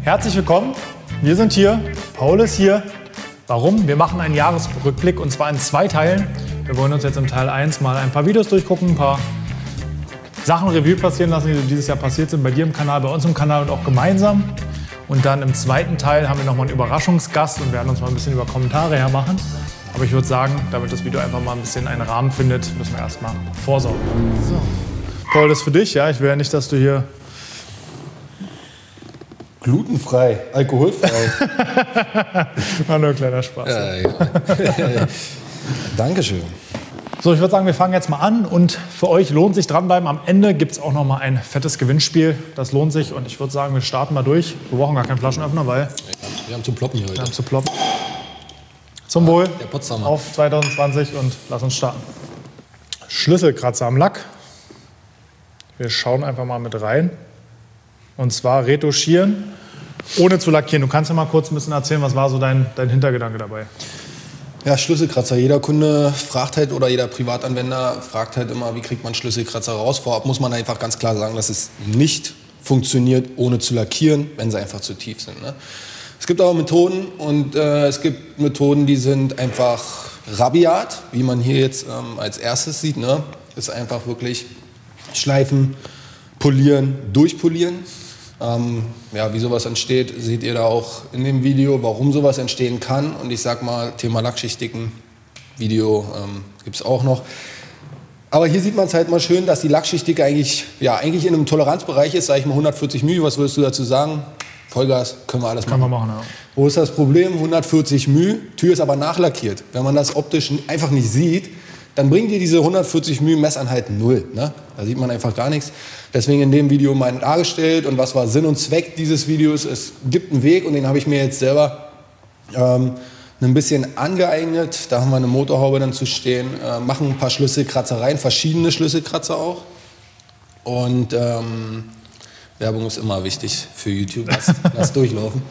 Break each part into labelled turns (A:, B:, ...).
A: Herzlich willkommen, wir sind hier, Paul ist hier. Warum? Wir machen einen Jahresrückblick und zwar in 2 Teilen. Wir wollen uns jetzt im Teil 1 mal ein paar Videos durchgucken, ein paar Sachen Revue passieren lassen, die dieses Jahr passiert sind, bei dir im Kanal, bei uns im Kanal und auch gemeinsam. Und dann im 2. Teil haben wir nochmal einen Überraschungsgast und werden uns mal ein bisschen über Kommentare hermachen. Aber ich würde sagen, damit das Video einfach mal ein bisschen einen Rahmen findet, müssen wir erstmal vorsorgen. So. Paul, das ist für dich, ja? Ich will ja nicht, dass du hier...
B: Glutenfrei, alkoholfrei.
A: War nur ein kleiner Spaß.
B: Ja. Dankeschön.
A: So, ich würde sagen, wir fangen jetzt mal an und für euch lohnt sich dranbleiben. Am Ende gibt es auch noch mal ein fettes Gewinnspiel. Das lohnt sich und ich würde sagen, wir starten mal durch. Wir brauchen gar keinen Flaschenöffner, weil...
B: Wir haben zu ploppen hier heute.
A: Wir haben zu ploppen. Zum Wohl
B: der Potsdamer.
A: Auf 2020 und lass uns starten. Schlüsselkratzer am Lack. Wir schauen einfach mal mit rein. Und zwar retuschieren, ohne zu lackieren. Du kannst ja mal kurz ein bisschen erzählen, was war so dein Hintergedanke dabei?
B: Ja, Schlüsselkratzer. Jeder Kunde fragt halt, oder jeder Privatanwender fragt halt immer, wie kriegt man Schlüsselkratzer raus. Vorab muss man einfach ganz klar sagen, dass es nicht funktioniert, ohne zu lackieren, wenn sie einfach zu tief sind. Ne? Es gibt aber Methoden und es gibt Methoden, die sind einfach rabiat, wie man hier jetzt als erstes sieht. Ne? Ist einfach wirklich schleifen, polieren, durchpolieren. Ja, wie sowas entsteht, seht ihr da auch in dem Video, warum sowas entstehen kann. Und ich sag mal, Thema Lackschichtdicken, Video gibt es auch noch. Aber hier sieht man es halt mal schön, dass die Lackschichtdicke eigentlich in einem Toleranzbereich ist, sage ich mal 140 μ. Was würdest du dazu sagen? Vollgas, können wir alles machen.
A: Können wir machen, ja.
B: Wo ist das Problem? 140 μ, Tür ist aber nachlackiert. Wenn man das optisch einfach nicht sieht, dann bringt dir diese 140 μ Messeinheit 0. Ne? Da sieht man einfach gar nichts. Deswegen in dem Video mal dargestellt. Und was war Sinn und Zweck dieses Videos? Es gibt einen Weg und den habe ich mir jetzt selber ein bisschen angeeignet. Da haben wir eine Motorhaube dann zu stehen. Machen ein paar Schlüsselkratzer rein, verschiedene Schlüsselkratzer auch. Und Werbung ist immer wichtig für YouTube. Lass durchlaufen.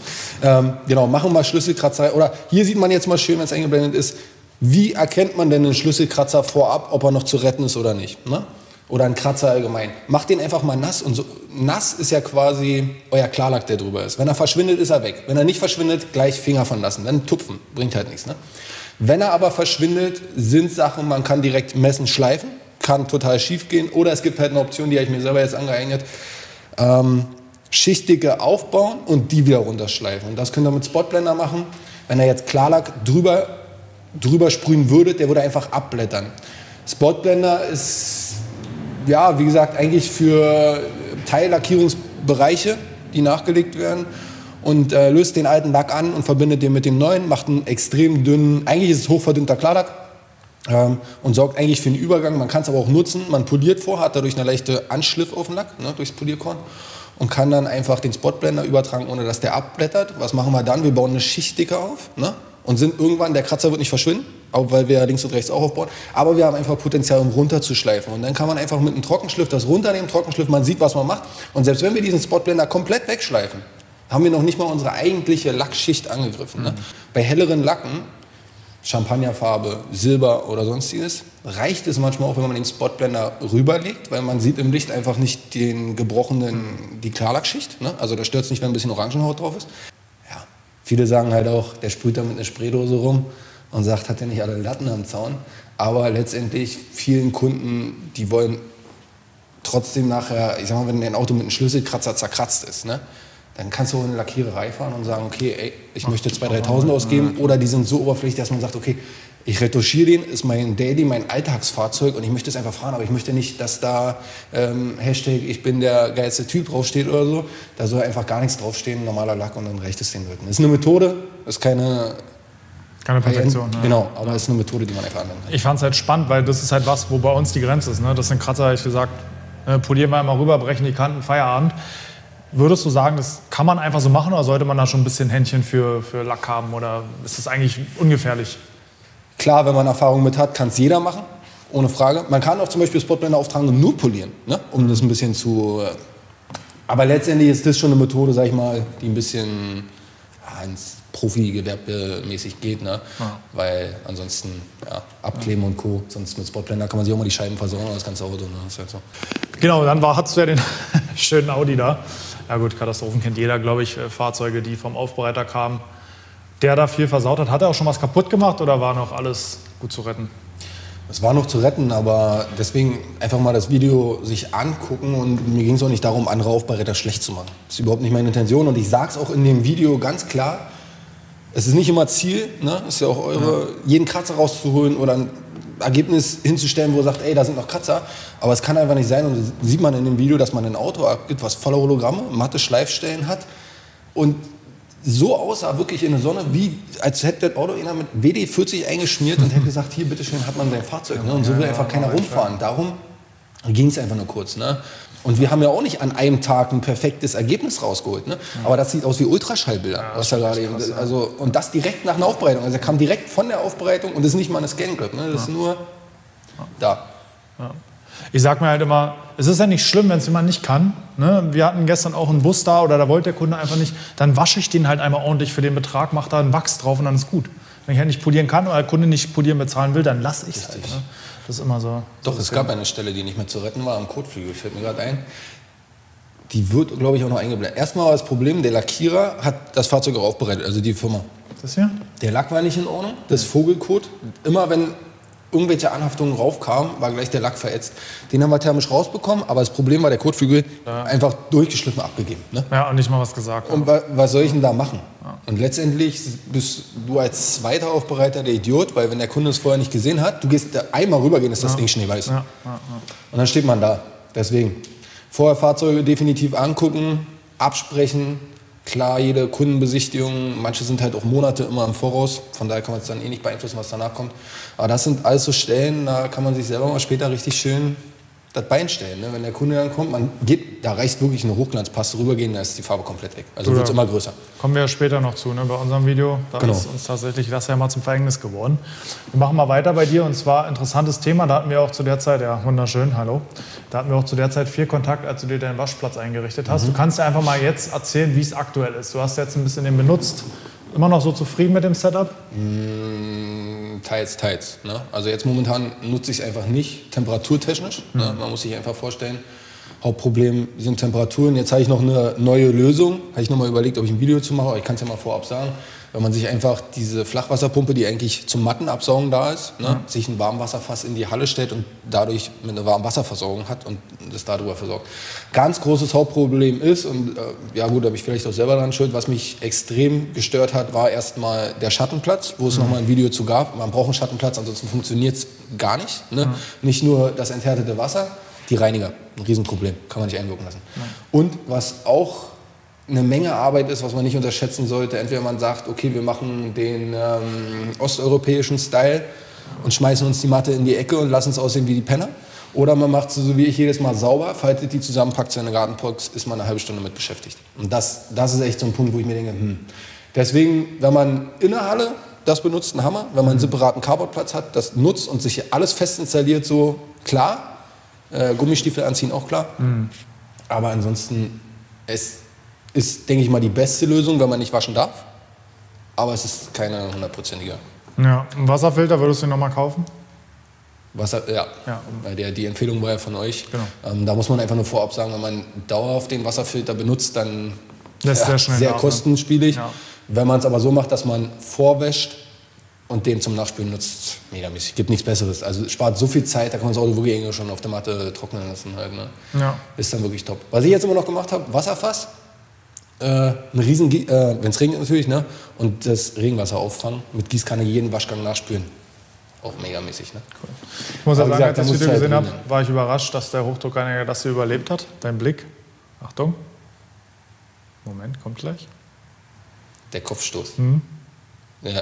B: Genau, machen mal Schlüsselkratzer rein. Oder hier sieht man jetzt mal schön, wenn es eingeblendet ist, wie erkennt man denn einen Schlüsselkratzer vorab, ob er noch zu retten ist oder nicht? Ne? Oder einen Kratzer allgemein. Macht den einfach mal nass. Und so, nass ist ja quasi euer Klarlack, der drüber ist. Wenn er verschwindet, ist er weg. Wenn er nicht verschwindet, gleich Finger von lassen. Dann tupfen. Bringt halt nichts. Ne? Wenn er aber verschwindet, sind Sachen, man kann direkt messen, schleifen. Kann total schief gehen. Oder es gibt halt eine Option, die habe ich mir selber jetzt angeeignet. Schichtdicke aufbauen und die wieder runterschleifen. Und das könnt ihr mit Spotblender machen. Wenn er jetzt Klarlack drüber sprühen würde, der würde einfach abblättern. Spotblender ist, ja, wie gesagt, eigentlich für Teillackierungsbereiche, die nachgelegt werden und löst den alten Lack an und verbindet den mit dem neuen, macht einen extrem dünnen, eigentlich ist es hochverdünnter Klarlack und sorgt eigentlich für den Übergang. Man kann es aber auch nutzen, man poliert vor, hat dadurch eine leichte Anschliff auf den Lack, ne, durchs Polierkorn und kann dann einfach den Spotblender übertragen, ohne dass der abblättert. Was machen wir dann? Wir bauen eine Schichtdicke auf, ne? Und sind irgendwann, der Kratzer wird nicht verschwinden, auch weil wir links und rechts auch aufbauen, aber wir haben einfach Potenzial, um runterzuschleifen. Und dann kann man einfach mit einem Trockenschliff das runternehmen, Trockenschliff, man sieht, was man macht. Und selbst wenn wir diesen Spotblender komplett wegschleifen, haben wir noch nicht mal unsere eigentliche Lackschicht angegriffen. Ne? Bei helleren Lacken, Champagnerfarbe, Silber oder sonstiges, reicht es manchmal auch, wenn man den Spotblender rüberlegt, weil man sieht im Licht einfach nicht den gebrochenen, die Klarlackschicht. Ne? Also da stört es nicht, wenn ein bisschen Orangenhaut drauf ist. Viele sagen halt auch, der sprüht da mit einer Spraydose rum und sagt, hat er nicht alle Latten am Zaun. Aber letztendlich vielen Kunden, die wollen trotzdem nachher, ich sag mal, wenn dein Auto mit einem Schlüsselkratzer zerkratzt ist, ne, dann kannst du in eine Lackiererei fahren und sagen, okay, ey, ich möchte 2.000, 3.000 ausgeben. Oder die sind so oberflächlich, dass man sagt, okay, ich retuschiere den, ist mein Daily, mein Alltagsfahrzeug und ich möchte es einfach fahren, aber ich möchte nicht, dass da Hashtag ich bin der geilste Typ draufsteht oder so. Da soll einfach gar nichts draufstehen, normaler Lack und dann reicht es den Leuten. Das ist eine Methode, ist keine
A: Perfektion. Ja.
B: Genau, aber es ist eine Methode, die man einfach anwenden kann.
A: Ich fand es halt spannend, weil das ist halt was, wo bei uns die Grenze ist. Ne? Das sind Kratzer, ich gesagt, polieren wir einmal rüber, brechen die Kanten, Feierabend. Würdest du sagen, das kann man einfach so machen oder sollte man da schon ein bisschen Händchen für Lack haben oder ist das eigentlich ungefährlich?
B: Klar, wenn man Erfahrung mit hat, kann es jeder machen, ohne Frage. Man kann auch zum Beispiel Spotblender auftragen und nur polieren, ne? Um das ein bisschen zu... aber letztendlich ist das schon eine Methode, sag ich mal, die ein bisschen ins Profi-gewerbemäßig geht, ne? Ja. Weil ansonsten abkleben und Co. Sonst mit Spotblender kann man sich auch mal die Scheiben versorgen, das ganze Auto. Ne? Das ist halt so.
A: Genau, dann hattest du ja den schönen Audi da. Ja gut, Katastrophen kennt jeder, glaube ich, Fahrzeuge, die vom Aufbereiter kamen. Der da viel versaut hat. Hat er auch schon was kaputt gemacht oder war noch alles gut zu retten?
B: Es war noch zu retten, aber deswegen einfach mal das Video sich angucken und mir ging es auch nicht darum, andere Aufbereiter schlecht zu machen. Das ist überhaupt nicht meine Intention und ich sage es auch in dem Video ganz klar, es ist nicht immer Ziel, ne? Ist ja auch eure, jeden Kratzer rauszuholen oder ein Ergebnis hinzustellen, wo ihr sagt, ey, da sind noch Kratzer, aber es kann einfach nicht sein und das sieht man in dem Video, dass man ein Auto abgibt, was voller Hologramme, matte Schleifstellen hat und so aussah wirklich in der Sonne, wie als hätte das Auto einer mit WD-40 eingeschmiert und hätte gesagt, hier, bitteschön, hat man sein Fahrzeug. Ne? Und so will einfach keiner rumfahren. Darum ging es einfach nur kurz. Ne? Und wir haben ja auch nicht an einem Tag ein perfektes Ergebnis rausgeholt. Ne? Aber das sieht aus wie Ultraschallbilder. Was da gerade eben, also, und das direkt nach einer Aufbereitung. Also er kam direkt von der Aufbereitung und das ist nicht mal eine Scan-Grip. Ne? Das ist nur da.
A: Ja. Ich sag mir halt immer, es ist ja nicht schlimm, wenn es jemand nicht kann. Ne? Wir hatten gestern auch einen Bus da oder da wollte der Kunde einfach nicht. Dann wasche ich den halt einmal ordentlich für den Betrag, mache da einen Wachs drauf und dann ist gut. Wenn ich halt nicht polieren kann oder der Kunde nicht polieren bezahlen will, dann lasse ich es halt. Ne? Das ist immer so.
B: Doch, es gab eine Stelle, die nicht mehr zu retten war, am Kotflügel, fällt mir gerade ein. Die wird, glaube ich, auch noch eingeblendet. Erstmal war das Problem, der Lackierer hat das Fahrzeug auch aufbereitet, also die Firma.
A: Das hier?
B: Der Lack war nicht in Ordnung, das Vogelkot. Immer wenn irgendwelche Anhaftungen raufkamen, war gleich der Lack verätzt. Den haben wir thermisch rausbekommen, aber das Problem war, der Kotflügel einfach durchgeschliffen abgegeben. Ne?
A: Ja, und nicht mal was gesagt.
B: Und was soll ich denn da machen? Ja. Und letztendlich bist du als zweiter Aufbereiter der Idiot, weil wenn der Kunde es vorher nicht gesehen hat, du gehst da einmal rübergehen, ist das Ding schneeweiß. Ja. Und dann steht man da. Deswegen, vorher Fahrzeuge definitiv angucken, absprechen. Klar, jede Kundenbesichtigung, manche sind halt auch Monate immer im Voraus, von daher kann man es dann eh nicht beeinflussen, was danach kommt. Aber das sind alles so Stellen, da kann man sich selber mal später richtig schön das Bein stellen. Ne? Wenn der Kunde dann kommt, da reicht wirklich eine Hochglanzpaste rübergehen, da ist die Farbe komplett weg. Also wird es immer größer.
A: Kommen wir ja später noch zu, ne? Bei unserem Video. Da ist uns tatsächlich das ja mal zum Verhängnis geworden. Wir machen mal weiter bei dir und zwar interessantes Thema. Da hatten wir auch zu der Zeit, ja wunderschön, hallo. Da hatten wir auch zu der Zeit viel Kontakt, als du dir deinen Waschplatz eingerichtet hast. Du kannst ja einfach mal jetzt erzählen, wie es aktuell ist. Du hast jetzt ein bisschen den benutzt. Immer noch so zufrieden mit dem Setup?
B: Teils. Ne? Also jetzt momentan nutze ich es einfach nicht, temperaturtechnisch. Ne? Man muss sich einfach vorstellen, Hauptproblem sind Temperaturen. Jetzt habe ich noch eine neue Lösung. Habe ich noch mal überlegt, ob ich ein Video zu mache, aber ich kann es ja mal vorab sagen. Wenn man sich einfach diese Flachwasserpumpe, die eigentlich zum Mattenabsaugen da ist, ne, sich ein Warmwasserfass in die Halle stellt und dadurch mit einer Warmwasserversorgung hat und das darüber versorgt. Ganz großes Hauptproblem ist, und ja gut, da habe ich vielleicht auch selber dran schuld, was mich extrem gestört hat, war erstmal der Schattenplatz, wo es nochmal ein Video zu gab. Man braucht einen Schattenplatz, ansonsten funktioniert es gar nicht. Ne? Nicht nur das enthärtete Wasser, die Reiniger, ein Riesenproblem, kann man nicht einwirken lassen. Und was auch eine Menge Arbeit ist, was man nicht unterschätzen sollte. Entweder man sagt, okay, wir machen den osteuropäischen Style und schmeißen uns die Matte in die Ecke und lassen es aussehen wie die Penner. Oder man macht sie so wie ich jedes Mal sauber, faltet die zusammen, packt sie in eine Gartenbox, ist man eine halbe Stunde mit beschäftigt. Und das ist echt so ein Punkt, wo ich mir denke, Deswegen, wenn man in der Halle das benutzt, ein Hammer. Wenn man einen separaten Carportplatz hat, das nutzt und sich alles fest installiert, so klar. Gummistiefel anziehen, auch klar. Aber ansonsten, es ist, denke ich mal, die beste Lösung, wenn man nicht waschen darf. Aber es ist keine 100%ige.
A: Ja, einen Wasserfilter würdest du noch mal kaufen?
B: Wasser, ja. Weil die Empfehlung war ja von euch.
A: Genau.
B: Da muss man einfach nur vorab sagen, wenn man dauerhaft den Wasserfilter benutzt, dann
A: lässt sehr schnell
B: sehr
A: nach,
B: kostenspielig.
A: Ja.
B: Wenn man es aber so macht, dass man vorwäscht und den zum Nachspülen nutzt, megamäßig. Gibt nichts Besseres. Also spart so viel Zeit, da kann man das Auto wirklich schon auf der Matte trocknen lassen. Halt, ne?
A: Ja.
B: Ist dann wirklich top. Was ich jetzt immer noch gemacht habe, Wasserfass. Ein riesen, wenn es regnet natürlich, ne? Und das Regenwasser auffangen, mit Gießkanne jeden Waschgang nachspülen. Auch megamäßig, ne?
A: Cool. Ich muss ja sagen,
B: gesagt,
A: als ich das Video gesehen habe,
B: ne?
A: war ich überrascht, dass der Hochdruckreiniger das hier überlebt hat. Dein Blick. Achtung. Moment, kommt gleich.
B: Der Kopfstoß. Ja.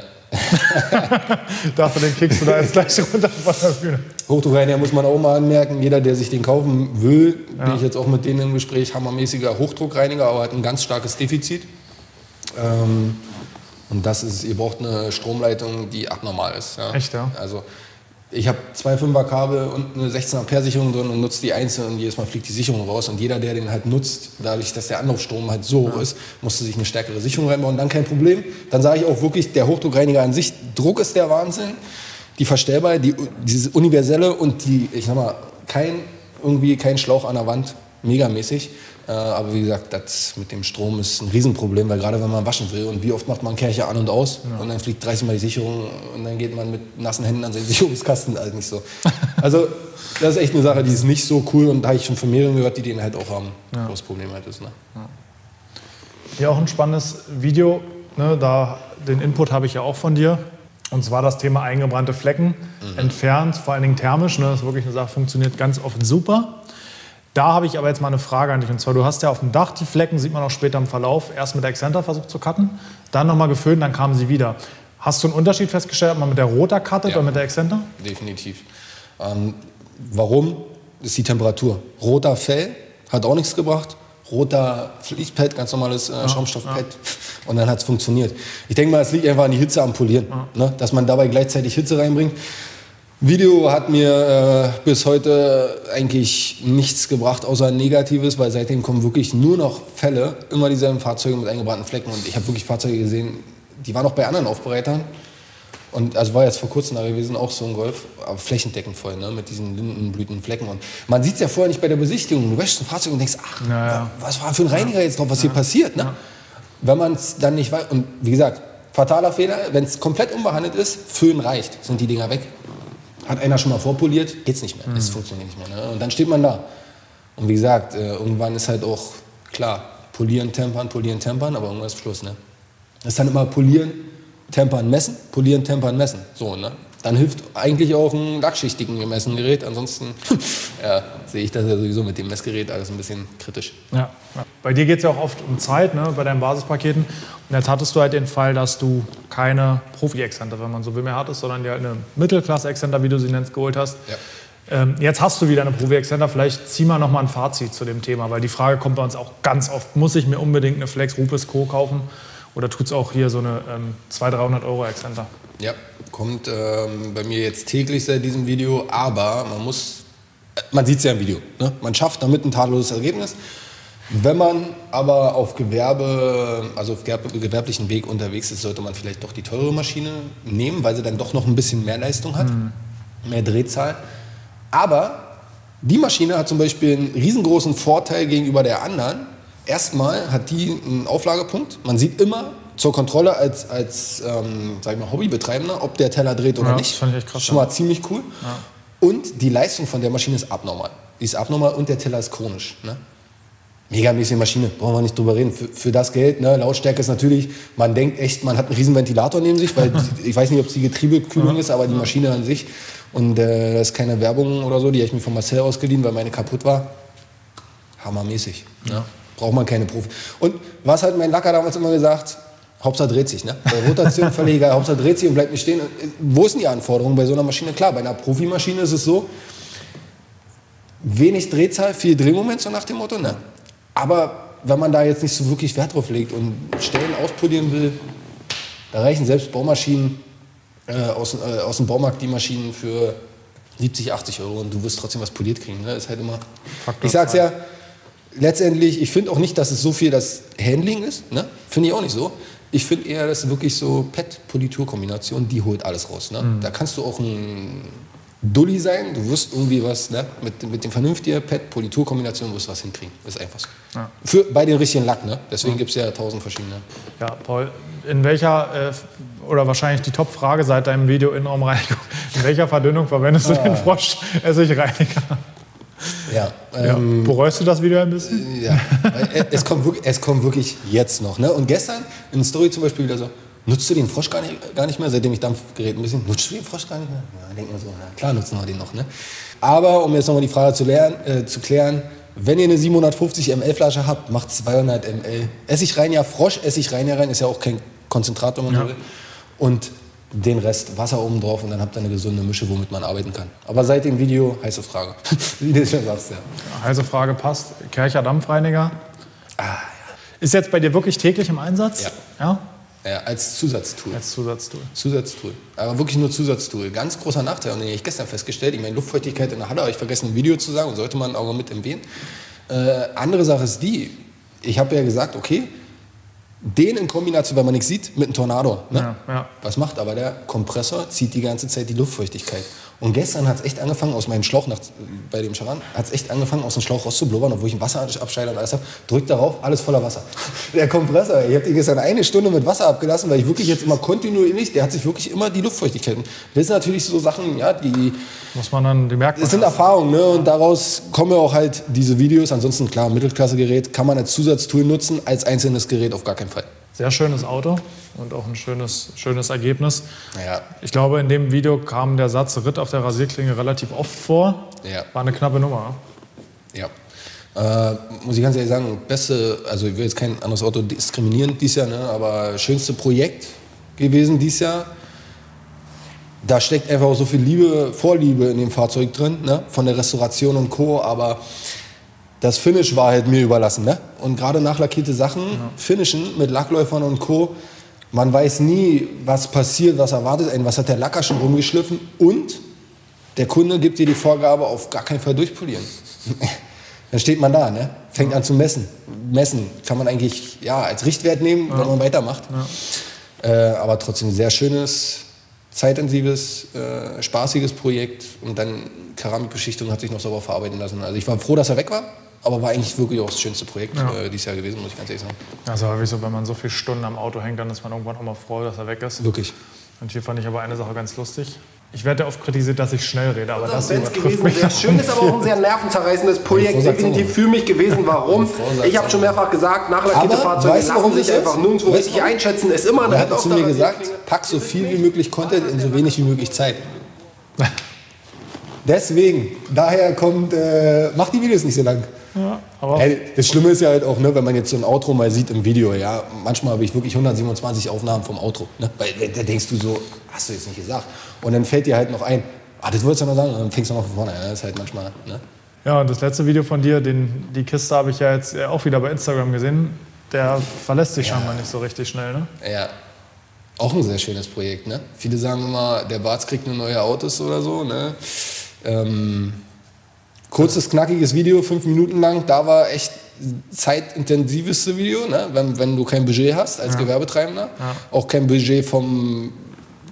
A: Ich dachte, den kriegst du da jetzt gleich runter von der Bühne.
B: Hochdruckreiniger muss man auch mal anmerken. Jeder, der sich den kaufen will, bin ich jetzt auch mit denen im Gespräch, hammermäßiger Hochdruckreiniger, aber hat ein ganz starkes Defizit. Und das ist, ihr braucht eine Stromleitung, die abnormal ist. Ja.
A: Echt, ja?
B: Also ich habe 2 5er Kabel und eine 16 Ampere Sicherung drin und nutze die einzeln und jedes Mal fliegt die Sicherung raus. Und jeder, der den halt nutzt, dadurch, dass der Anlaufstrom halt so hoch ist, musste sich eine stärkere Sicherung reinbauen. Dann kein Problem. Dann sage ich auch wirklich, der Hochdruckreiniger an sich, Druck ist der Wahnsinn. Die Verstellbarkeit, dieses universelle und die, ich sag mal, kein Schlauch an der Wand. megamäßig. Aber wie gesagt, das mit dem Strom ist ein Riesenproblem, weil gerade wenn man waschen will und wie oft macht man Kercher an und aus und dann fliegt 30 Mal die Sicherung und dann geht man mit nassen Händen an seinen Sicherungskasten, halt nicht so. Also das ist echt eine Sache, die ist nicht so cool und da habe ich schon von mehreren gehört, die den halt auch haben, wo das Problem halt ist. Ne?
A: Ja, auch ein spannendes Video, ne, den Input habe ich ja auch von dir. Und zwar das Thema eingebrannte Flecken, entfernt, vor allen Dingen thermisch. Ne, das ist wirklich eine Sache, funktioniert ganz oft super. Da habe ich aber jetzt mal eine Frage an dich. Und zwar, du hast ja auf dem Dach die Flecken, sieht man auch später im Verlauf, erst mit der Exzenter versucht zu cutten, dann nochmal geföhnt, dann kamen sie wieder. Hast du einen Unterschied festgestellt, ob man mit der Rotor cuttet oder mit der Exzenter?
B: Definitiv. Warum? Das ist die Temperatur. Roter Fell hat auch nichts gebracht. Roter Fließpad, ganz normales Schaumstoffpad. Und dann hat es funktioniert. Ich denke mal, es liegt einfach an die Hitze am Polieren. Ne? Dass man dabei gleichzeitig Hitze reinbringt. Video hat mir bis heute eigentlich nichts gebracht, außer Negatives, weil seitdem kommen wirklich nur noch Fälle, immer dieselben Fahrzeuge mit eingebrannten Flecken. Und ich habe wirklich Fahrzeuge gesehen, die waren auch bei anderen Aufbereitern. Und also war jetzt vor kurzem da gewesen, auch so ein Golf, aber flächendeckend voll, ne, mit diesen Lindenblütenflecken. Und man sieht es ja vorher nicht bei der Besichtigung. Du wäschst ein Fahrzeug und denkst, ach, was war für ein Reiniger jetzt drauf, was hier passiert, ne? Wenn man es dann nicht weiß. Und wie gesagt, fataler Fehler, wenn es komplett unbehandelt ist, Föhn reicht, sind die Dinger weg. Hat einer schon mal vorpoliert, geht's nicht mehr, es funktioniert nicht mehr. Ne? Und dann steht man da. Und wie gesagt, irgendwann ist halt auch klar, polieren, tempern, aber irgendwann ist Schluss. Ne? Das ist dann immer polieren, tempern, messen, polieren, tempern, messen. So, ne? Dann hilft eigentlich auch ein lackschichtigen Gemessengerät. Ansonsten sehe ich das ja sowieso mit dem Messgerät alles ein bisschen kritisch. Ja.
A: Bei dir geht es ja auch oft um Zeit, ne, bei deinen Basispaketen. Und jetzt hattest du halt den Fall, dass du keine Profi-Exzenter, wenn man so will, mehr hattest, sondern dir halt eine Mittelklasse-Exzenter, wie du sie nennst, geholt hast. Ja. Jetzt hast du wieder eine Profi-Exzenter. Vielleicht zieh mal noch mal ein Fazit zu dem Thema, weil die Frage kommt bei uns auch ganz oft, muss ich mir unbedingt eine Flex Rupes Co. kaufen? Oder tut es auch hier so eine 200-300 € Exzenter?
B: Ja, kommt bei mir jetzt täglich seit diesem Video, aber man sieht es ja im Video. Ne? Man schafft damit ein tadelloses Ergebnis. Wenn man aber auf gewerblichen Weg unterwegs ist, sollte man vielleicht doch die teure Maschine nehmen, weil sie dann doch noch ein bisschen mehr Leistung hat, mehr Drehzahl. Aber die Maschine hat zum Beispiel einen riesengroßen Vorteil gegenüber der anderen. Erstmal hat die einen Auflagepunkt. Man sieht immer zur Kontrolle als sag ich mal, Hobbybetreibender, ob der Teller dreht oder nicht. Das fand ich echt krass. Schon mal ziemlich cool. Ja. Und die Leistung von der Maschine ist abnormal. Die ist abnormal und der Teller ist chronisch. Ne? Megamäßige Maschine, brauchen wir nicht drüber reden. Für das Geld, ne? Lautstärke ist natürlich, man denkt echt, man hat einen riesen Ventilator neben sich, weil ich weiß nicht, ob es die Getriebekühlung ist, aber die Maschine an sich. Und das ist keine Werbung oder so, die habe ich mir von Marcel ausgeliehen, weil meine kaputt war. Hammermäßig. Ne? Braucht man keine Profi. Und was hat mein Lacker damals immer gesagt? Hauptsache dreht sich, ne? Bei Rotation völlig egal, Hauptsache dreht sich und bleibt nicht stehen. Wo ist denn die Anforderung bei so einer Maschine? Klar, bei einer Profimaschine ist es so, wenig Drehzahl, viel Drehmoment, so nach dem Motto, ne? Aber wenn man da jetzt nicht so wirklich Wert drauf legt und Stellen auspolieren will, da reichen selbst Baumaschinen aus dem Baumarkt, die Maschinen für 70, 80 € und du wirst trotzdem was poliert kriegen, ne? Ist halt immer, ich sag's ja, letztendlich, ich finde auch nicht, dass es so viel das Handling ist, ne? Finde ich auch nicht so. Ich finde eher, dass wirklich so Pet-Politur-Kombination, die holt alles raus. Ne? Da kannst du auch ein Dulli sein, du wirst irgendwie was, ne? mit dem vernünftigen Pet-Politur-Kombination wirst du was hinkriegen. Das ist einfach so. Ja. Bei den richtigen Lack, ne? Deswegen gibt es ja 1000 verschiedene. Ja,
A: Paul, in welcher, oder wahrscheinlich die Top-Frage seit deinem Video Innenraumreinigung, in welcher Verdünnung verwendest du den Frosch-Essigreiniger?
B: Ja,
A: bereust du das Video ein bisschen?
B: Ja, es kommt wirklich jetzt noch. Ne? Und gestern in der Story zum Beispiel wieder so, nutzt du den Frosch gar nicht mehr, seitdem ich Dampfgerät ein bisschen, nutzt du den Frosch gar nicht mehr? Ja, denkt man so, na klar nutzen wir den noch. Ne? Aber um jetzt nochmal die Frage zu klären, wenn ihr eine 750 ml Flasche habt, macht 200 ml Essigreiniger, Frosch-Essigreiniger rein, ist ja auch kein Konzentrat, wenn man so will. Und den Rest Wasser oben drauf und dann habt ihr eine gesunde Mische, womit man arbeiten kann. Aber seit dem Video, heiße Frage. Wie du schon sagst, ja.
A: Heiße Frage passt. Kercher Dampfreiniger. Ja. Ist jetzt bei dir wirklich täglich im Einsatz?
B: Ja. Ja, als Zusatztool. Zusatztool. Aber wirklich nur Zusatztool. Ganz großer Nachteil, und den habe ich gestern festgestellt. Ich meine, Luftfeuchtigkeit in der Halle habe ich vergessen, im Video zu sagen, und sollte man auch mit erwähnen. Andere Sache ist die, ich habe ja gesagt, okay, den in Kombination, wenn man nichts sieht, mit einem Tornado. Ne? Ja. Was macht aber der Kompressor? Zieht die ganze Zeit die Luftfeuchtigkeit. Und gestern hat es echt angefangen, aus meinem Schlauch, bei dem Charan, hat es echt angefangen, aus dem Schlauch rauszublubbern, obwohl ich einen Wasserabscheider und alles habe. Drückt darauf, alles voller Wasser. Der Kompressor, ich habe den gestern 1 Stunde mit Wasser abgelassen, weil ich wirklich jetzt immer kontinuierlich, der hat sich wirklich immer die Luftfeuchtigkeit. Das sind natürlich so Sachen, ja, die
A: muss man dann, die merkt man.
B: Das sind Erfahrungen, ne? Und daraus kommen ja auch halt diese Videos. Ansonsten, klar, Mittelklasse-Gerät kann man als Zusatztool nutzen, als einzelnes Gerät auf gar keinen Fall.
A: Sehr schönes Auto und auch ein schönes Ergebnis.
B: Ja.
A: Ich glaube, in dem Video kam der Satz Ritt auf der Rasierklinge relativ oft vor.
B: Ja.
A: War eine knappe Nummer.
B: Ja. Muss ich ganz ehrlich sagen, also ich will jetzt kein anderes Auto diskriminieren dieses Jahr, ne? Aber schönste Projekt gewesen dieses Jahr. Da steckt einfach auch so viel Vorliebe in dem Fahrzeug drin, ne? Von der Restauration und Co., aber das Finish war halt mir überlassen, ne? Und gerade nachlackierte Sachen, finishen mit Lackläufern und Co., man weiß nie, was passiert, was erwartet einen, was hat der Lacker schon rumgeschliffen und der Kunde gibt dir die Vorgabe, auf gar keinen Fall durchpolieren. Dann steht man da, ne? Fängt an zu messen. Messen kann man eigentlich als Richtwert nehmen, wenn man weitermacht. Ja. Aber trotzdem sehr schönes, zeitintensives, spaßiges Projekt und dann Keramikbeschichtung hat sich noch sauber verarbeiten lassen. Also ich war froh, dass er weg war, aber war eigentlich wirklich auch das schönste Projekt dieses Jahr gewesen, muss ich ganz ehrlich sagen.
A: Also häufig so, wenn man so viele Stunden am Auto hängt, dann ist man irgendwann auch mal froh, dass er weg ist.
B: Wirklich.
A: Und hier fand ich aber eine Sache ganz lustig. Ich werde oft kritisiert, dass ich schnell rede, aber das
C: übertrifft mich. Sehr schön, ist aber auch ein sehr nervenzerreißendes Projekt, definitiv für mich gewesen. Warum? Ich habe schon mehrfach gesagt, nachlackierte Fahrzeuge lassen sich einfach nirgendwo richtig einschätzen. Ist immer eine
B: Ritt auf der Rasierklinge. Er hat zu mir gesagt, pack so viel wie möglich Content in so wenig wie möglich Zeit. Deswegen, daher kommt, mach die Videos nicht so lang.
A: Ja, aber
B: das Schlimme ist ja halt auch, ne, wenn man jetzt so ein Outro mal sieht im Video, ja, manchmal habe ich wirklich 127 Aufnahmen vom Outro, ne, weil da denkst du so, hast du jetzt nicht gesagt. Und dann fällt dir halt noch ein, das wolltest du noch sagen, und dann fängst du noch von vorne an, das ist halt manchmal, ne.
A: Ja, und das letzte Video von dir, die Kiste habe ich ja jetzt auch wieder bei Instagram gesehen, der verlässt sich scheinbar nicht so richtig schnell, ne?
B: Ja, auch ein sehr schönes Projekt, ne. Viele sagen immer, der Barz kriegt nur neue Autos oder so, ne. Kurzes, knackiges Video, 5 Minuten lang, da war echt zeitintensiveste Video, ne? Wenn du kein Budget hast als Gewerbetreibender, auch kein Budget vom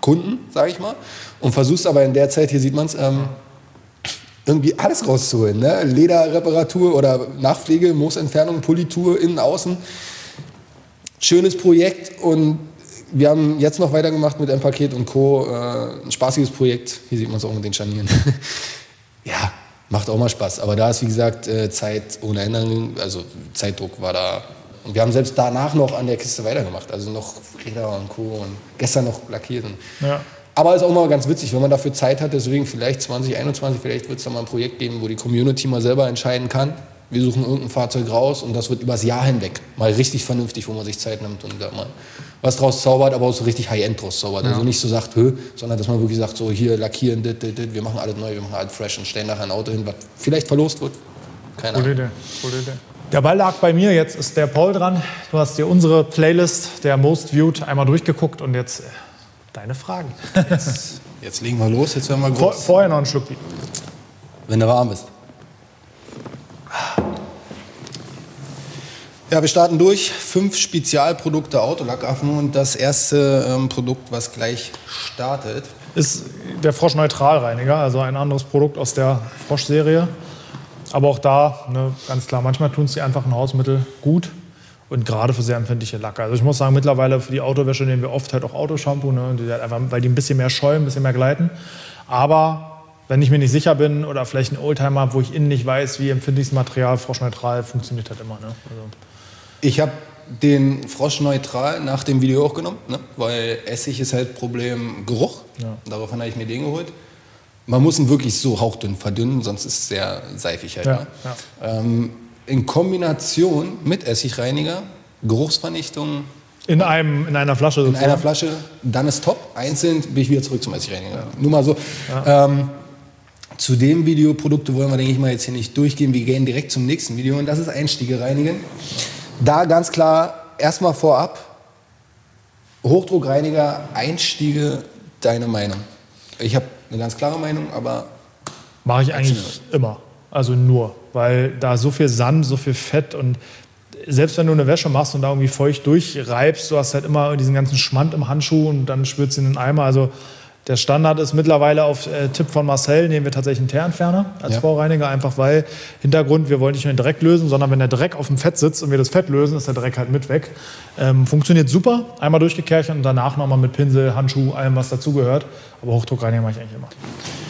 B: Kunden, sage ich mal, und versuchst aber in der Zeit, hier sieht man es, irgendwie alles rauszuholen, ne? Lederreparatur oder Nachpflege, Moosentfernung, Politur, innen, außen. Schönes Projekt und wir haben jetzt noch weitergemacht mit M-Paket und Co. Ein spaßiges Projekt, hier sieht man es auch mit den Scharnieren. Ja, macht auch mal Spaß, aber da ist wie gesagt Zeit ohne Änderung, also Zeitdruck war da. Und wir haben selbst danach noch an der Kiste weitergemacht, also noch Räder und Co. und gestern noch lackiert.
A: Ja.
B: Aber ist auch mal ganz witzig, wenn man dafür Zeit hat, deswegen vielleicht 2021, vielleicht wird es da mal ein Projekt geben, wo die Community mal selber entscheiden kann. Wir suchen irgendein Fahrzeug raus und das wird übers Jahr hinweg mal richtig vernünftig, wo man sich Zeit nimmt und da mal was draus zaubert, aber auch so richtig High-End draus zaubert. Ja. Also nicht so sagt, sondern dass man wirklich sagt, so hier lackieren, wir machen alles neu, wir machen alles fresh und stellen nachher ein Auto hin, was vielleicht verlost wird. Keine Ahnung.
A: Coole Idee. Der Ball lag bei mir, jetzt ist der Paul dran. Du hast dir unsere Playlist der Most Viewed einmal durchgeguckt und jetzt deine Fragen.
B: Jetzt legen wir los, jetzt werden wir groß.
A: Vorher noch einen Schluck.
B: Wenn du warm bist. Ja, wir starten durch. 5 Spezialprodukte Autolackaffen und das erste Produkt, was gleich startet,
A: ist der Frosch-Neutralreiniger, also ein anderes Produkt aus der Frosch-Serie. Aber auch da, ne, ganz klar, manchmal tun es die einfachen Hausmittel gut und gerade für sehr empfindliche Lacke. Also ich muss sagen, mittlerweile für die Autowäsche nehmen wir oft halt auch Autoshampoo, ne, die halt einfach, weil die ein bisschen mehr schäumen, ein bisschen mehr gleiten. Aber wenn ich mir nicht sicher bin oder vielleicht einen Oldtimer habe, wo ich innen nicht weiß, wie empfindliches Material, Froschneutral funktioniert halt immer. Ne? Also
B: ich habe den Froschneutral nach dem Video auch genommen, ne? Weil Essig ist halt Problem Geruch. Ja. Daraufhin habe ich mir den geholt. Man muss ihn wirklich so hauchdünn verdünnen, sonst ist es sehr seifig halt.
A: Ja,
B: ja. In Kombination mit Essigreiniger, Geruchsvernichtung.
A: In einer Flasche sozusagen?
B: In einer Flasche, dann ist top. Einzeln bin ich wieder zurück zum Essigreiniger. Ja. Nur mal so.
A: Ja.
B: Zu dem Videoprodukte wollen wir, denke ich mal, jetzt hier nicht durchgehen. Wir gehen direkt zum nächsten Video und das ist Einstiege reinigen. Da ganz klar, erstmal vorab, Hochdruckreiniger, Einstiege, deine Meinung. Ich habe eine ganz klare Meinung, aber...
A: Mache ich eigentlich immer, also nur, weil da so viel Sand, so viel Fett und selbst wenn du eine Wäsche machst und da irgendwie feucht durchreibst, du hast halt immer diesen ganzen Schmand im Handschuh und dann spürst du in den Eimer, also Der Standard ist mittlerweile auf Tipp von Marcel, nehmen wir tatsächlich einen Teerentferner als Vorreiniger, einfach weil Hintergrund, wir wollen nicht nur den Dreck lösen, sondern wenn der Dreck auf dem Fett sitzt und wir das Fett lösen, ist der Dreck halt mit weg. Funktioniert super, einmal durchgekerchert und danach nochmal mit Pinsel, Handschuh, allem was dazugehört. Aber Hochdruckreiniger mache ich eigentlich immer.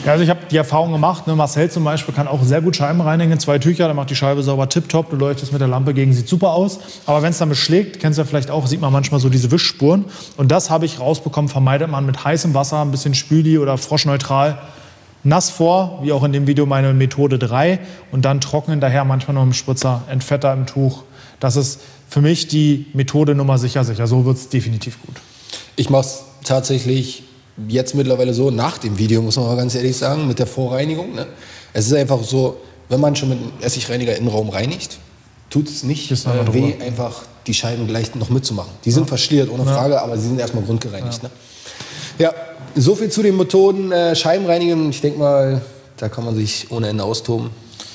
A: Ja, also ich habe die Erfahrung gemacht, ne, Marcel zum Beispiel kann auch sehr gut Scheiben reinigen, 2 Tücher, dann macht die Scheibe sauber tipptopp, du leuchtest mit der Lampe gegen, sieht super aus. Aber wenn es dann beschlägt, kennst du ja vielleicht auch, sieht man manchmal so diese Wischspuren. Und das habe ich rausbekommen, vermeidet man mit heißem Wasser, ein bisschen Spüli oder froschneutral, nass vor, wie auch in dem Video meine Methode 3 und dann trocken hinterher, manchmal noch im Spritzer, Entfetter im Tuch. Das ist für mich die Methode Nummer sicher. So wird es definitiv gut.
B: Ich mache es tatsächlich jetzt mittlerweile so, nach dem Video, muss man mal ganz ehrlich sagen, mit der Vorreinigung. Ne? Es ist einfach so, wenn man schon mit einem Essigreiniger Innenraum reinigt, tut es nicht weh, einfach die Scheiben gleich noch mitzumachen. Die sind verschliert, ohne Frage, aber sie sind erstmal grundgereinigt. Ne? Ja, so viel zu den Methoden Scheibenreinigen. Ich denke mal, da kann man sich ohne Ende austoben.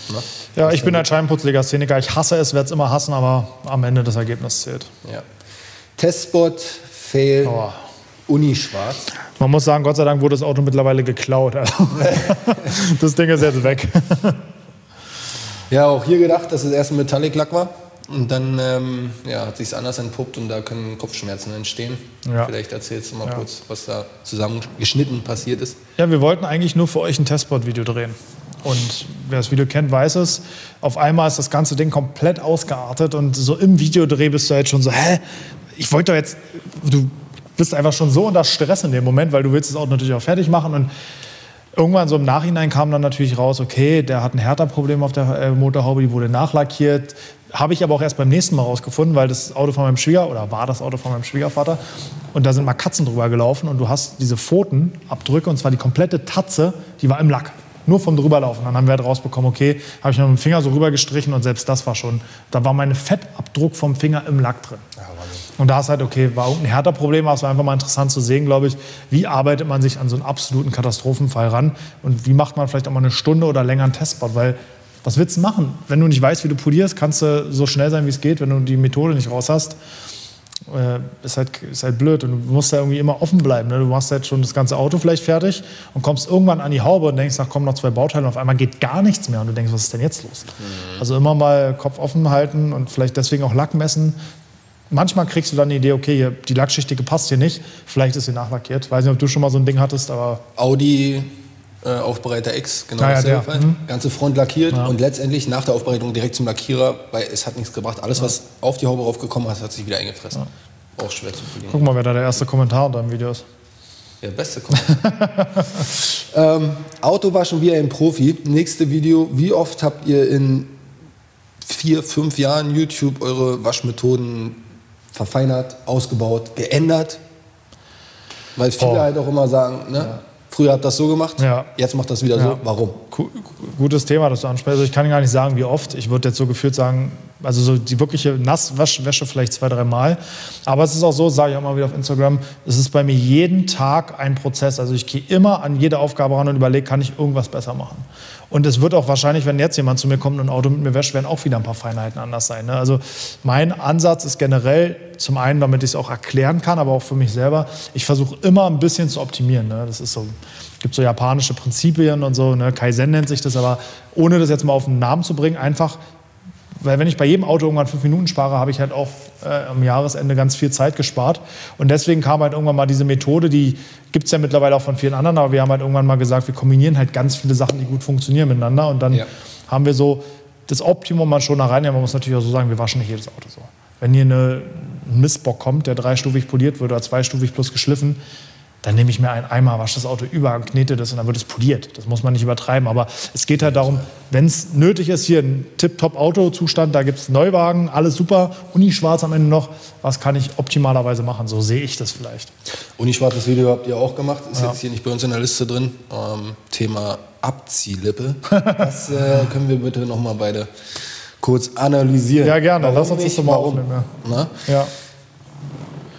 B: Ne?
A: Ja, ich bin ein Scheibenputzlegastheniker. Ich hasse es, werde es immer hassen, aber am Ende das Ergebnis zählt.
B: Ja. Testspot, Fail, Unischwarz.
A: Man muss sagen, Gott sei Dank wurde das Auto mittlerweile geklaut. Also, das Ding ist jetzt weg.
B: Ja, auch hier gedacht, dass es erst ein Metallic-Lack war. Und dann hat sich anders entpuppt und da können Kopfschmerzen entstehen. Ja. Vielleicht erzählst du mal kurz, was da zusammengeschnitten passiert ist.
A: Ja, wir wollten eigentlich nur für euch ein Testspot-Video drehen. Und wer das Video kennt, weiß es. Auf einmal ist das ganze Ding komplett ausgeartet. Und so im Videodreh bist du jetzt schon so, ich wollte doch jetzt... Du bist einfach schon so unter Stress in dem Moment, weil du willst das Auto natürlich auch fertig machen. Und irgendwann so im Nachhinein kam dann natürlich raus, okay, der hat ein Hertha-Problem auf der Motorhaube, die wurde nachlackiert. Habe ich aber auch erst beim nächsten Mal rausgefunden, weil das Auto von meinem war das Auto von meinem Schwiegervater. Und da sind mal Katzen drüber gelaufen und du hast diese Pfotenabdrücke, und zwar die komplette Tatze, die war im Lack. Nur vom drüberlaufen. Dann haben wir halt rausbekommen, okay, habe ich noch mit dem Finger so rüber gestrichen und selbst das war schon, da war mein Fettabdruck vom Finger im Lack drin. Ja, und da ist halt, okay, war ein härter Problem, aber es war einfach mal interessant zu sehen, glaube ich, wie arbeitet man sich an so einen absoluten Katastrophenfall ran und wie macht man vielleicht auch mal eine Stunde oder länger einen Testspot, weil was willst du machen? Wenn du nicht weißt, wie du polierst, kannst du so schnell sein, wie es geht, wenn du die Methode nicht raus hast. Ist halt blöd und du musst ja irgendwie immer offen bleiben. Ne? Du machst jetzt schon das ganze Auto vielleicht fertig und kommst irgendwann an die Haube und denkst, ach komm, noch 2 Bauteile und auf einmal geht gar nichts mehr und du denkst, was ist denn jetzt los? Also immer mal Kopf offen halten und vielleicht deswegen auch Lack messen. Manchmal kriegst du dann die Idee, okay, hier, die Lackschichtige passt hier nicht, vielleicht ist sie nachlackiert. Weiß nicht, ob du schon mal so ein Ding hattest, aber...
B: Audi Aufbereiter X, genau dasselbe Fall. Ganze Front lackiert und letztendlich nach der Aufbereitung direkt zum Lackierer, weil es hat nichts gebracht. Alles, was auf die Haube raufgekommen ist, hat sich wieder eingefressen. Auch schwer zu polieren.
A: Guck mal, wer da der erste Kommentar unter dem Video ist.
B: Der beste Kommentar. Auto waschen wie ein Profi. Nächste Video. Wie oft habt ihr in 4, 5 Jahren YouTube eure Waschmethoden verfeinert, ausgebaut, geändert? Weil viele halt auch immer sagen, ne? Früher hat das so gemacht, jetzt macht das wieder so. Warum?
A: Gutes Thema, das du ansprichst. Also ich kann gar nicht sagen, wie oft. Ich würde jetzt so gefühlt sagen, also so die wirkliche Nasswäsche vielleicht 2, 3 Mal. Aber es ist auch so, sage ich auch mal wieder auf Instagram, es ist bei mir jeden Tag ein Prozess. Also ich gehe immer an jede Aufgabe ran und überlege, kann ich irgendwas besser machen. Und es wird auch wahrscheinlich, wenn jetzt jemand zu mir kommt und ein Auto mit mir wäscht, werden auch wieder ein paar Feinheiten anders sein. Ne? Also mein Ansatz ist generell, zum einen, damit ich es auch erklären kann, aber auch für mich selber, ich versuche immer ein bisschen zu optimieren. Ne? Das ist so, es gibt so japanische Prinzipien und so, ne? Kaizen nennt sich das, aber ohne das jetzt mal auf den Namen zu bringen, einfach, weil wenn ich bei jedem Auto irgendwann 5 Minuten spare, habe ich halt auch am Jahresende ganz viel Zeit gespart. Und deswegen kam halt irgendwann mal diese Methode, die gibt es ja mittlerweile auch von vielen anderen, aber wir haben halt irgendwann mal gesagt, wir kombinieren halt ganz viele Sachen, die gut funktionieren miteinander. Und dann haben wir so das Optimum mal schon da rein. Ja, man muss natürlich auch so sagen, wir waschen nicht jedes Auto so. Wenn hier ein Mistbock kommt, der 3-stufig poliert wird oder 2-stufig plus geschliffen, dann nehme ich mir einen Eimer, wasche das Auto über und knete das und dann wird es poliert. Das muss man nicht übertreiben. Aber es geht halt darum, wenn es nötig ist, hier ein Tip-Top-Auto-Zustand, da gibt es Neuwagen, alles super, Unischwarz am Ende noch. Was kann ich optimalerweise machen? So sehe ich das vielleicht.
B: Unischwarzes Video habt ihr auch gemacht, ist jetzt hier nicht bei uns in der Liste drin. Thema Abziehlippe. Das können wir bitte noch mal beide kurz analysieren.
A: Ja, gerne. Lass uns das doch mal aufnehmen. Ja.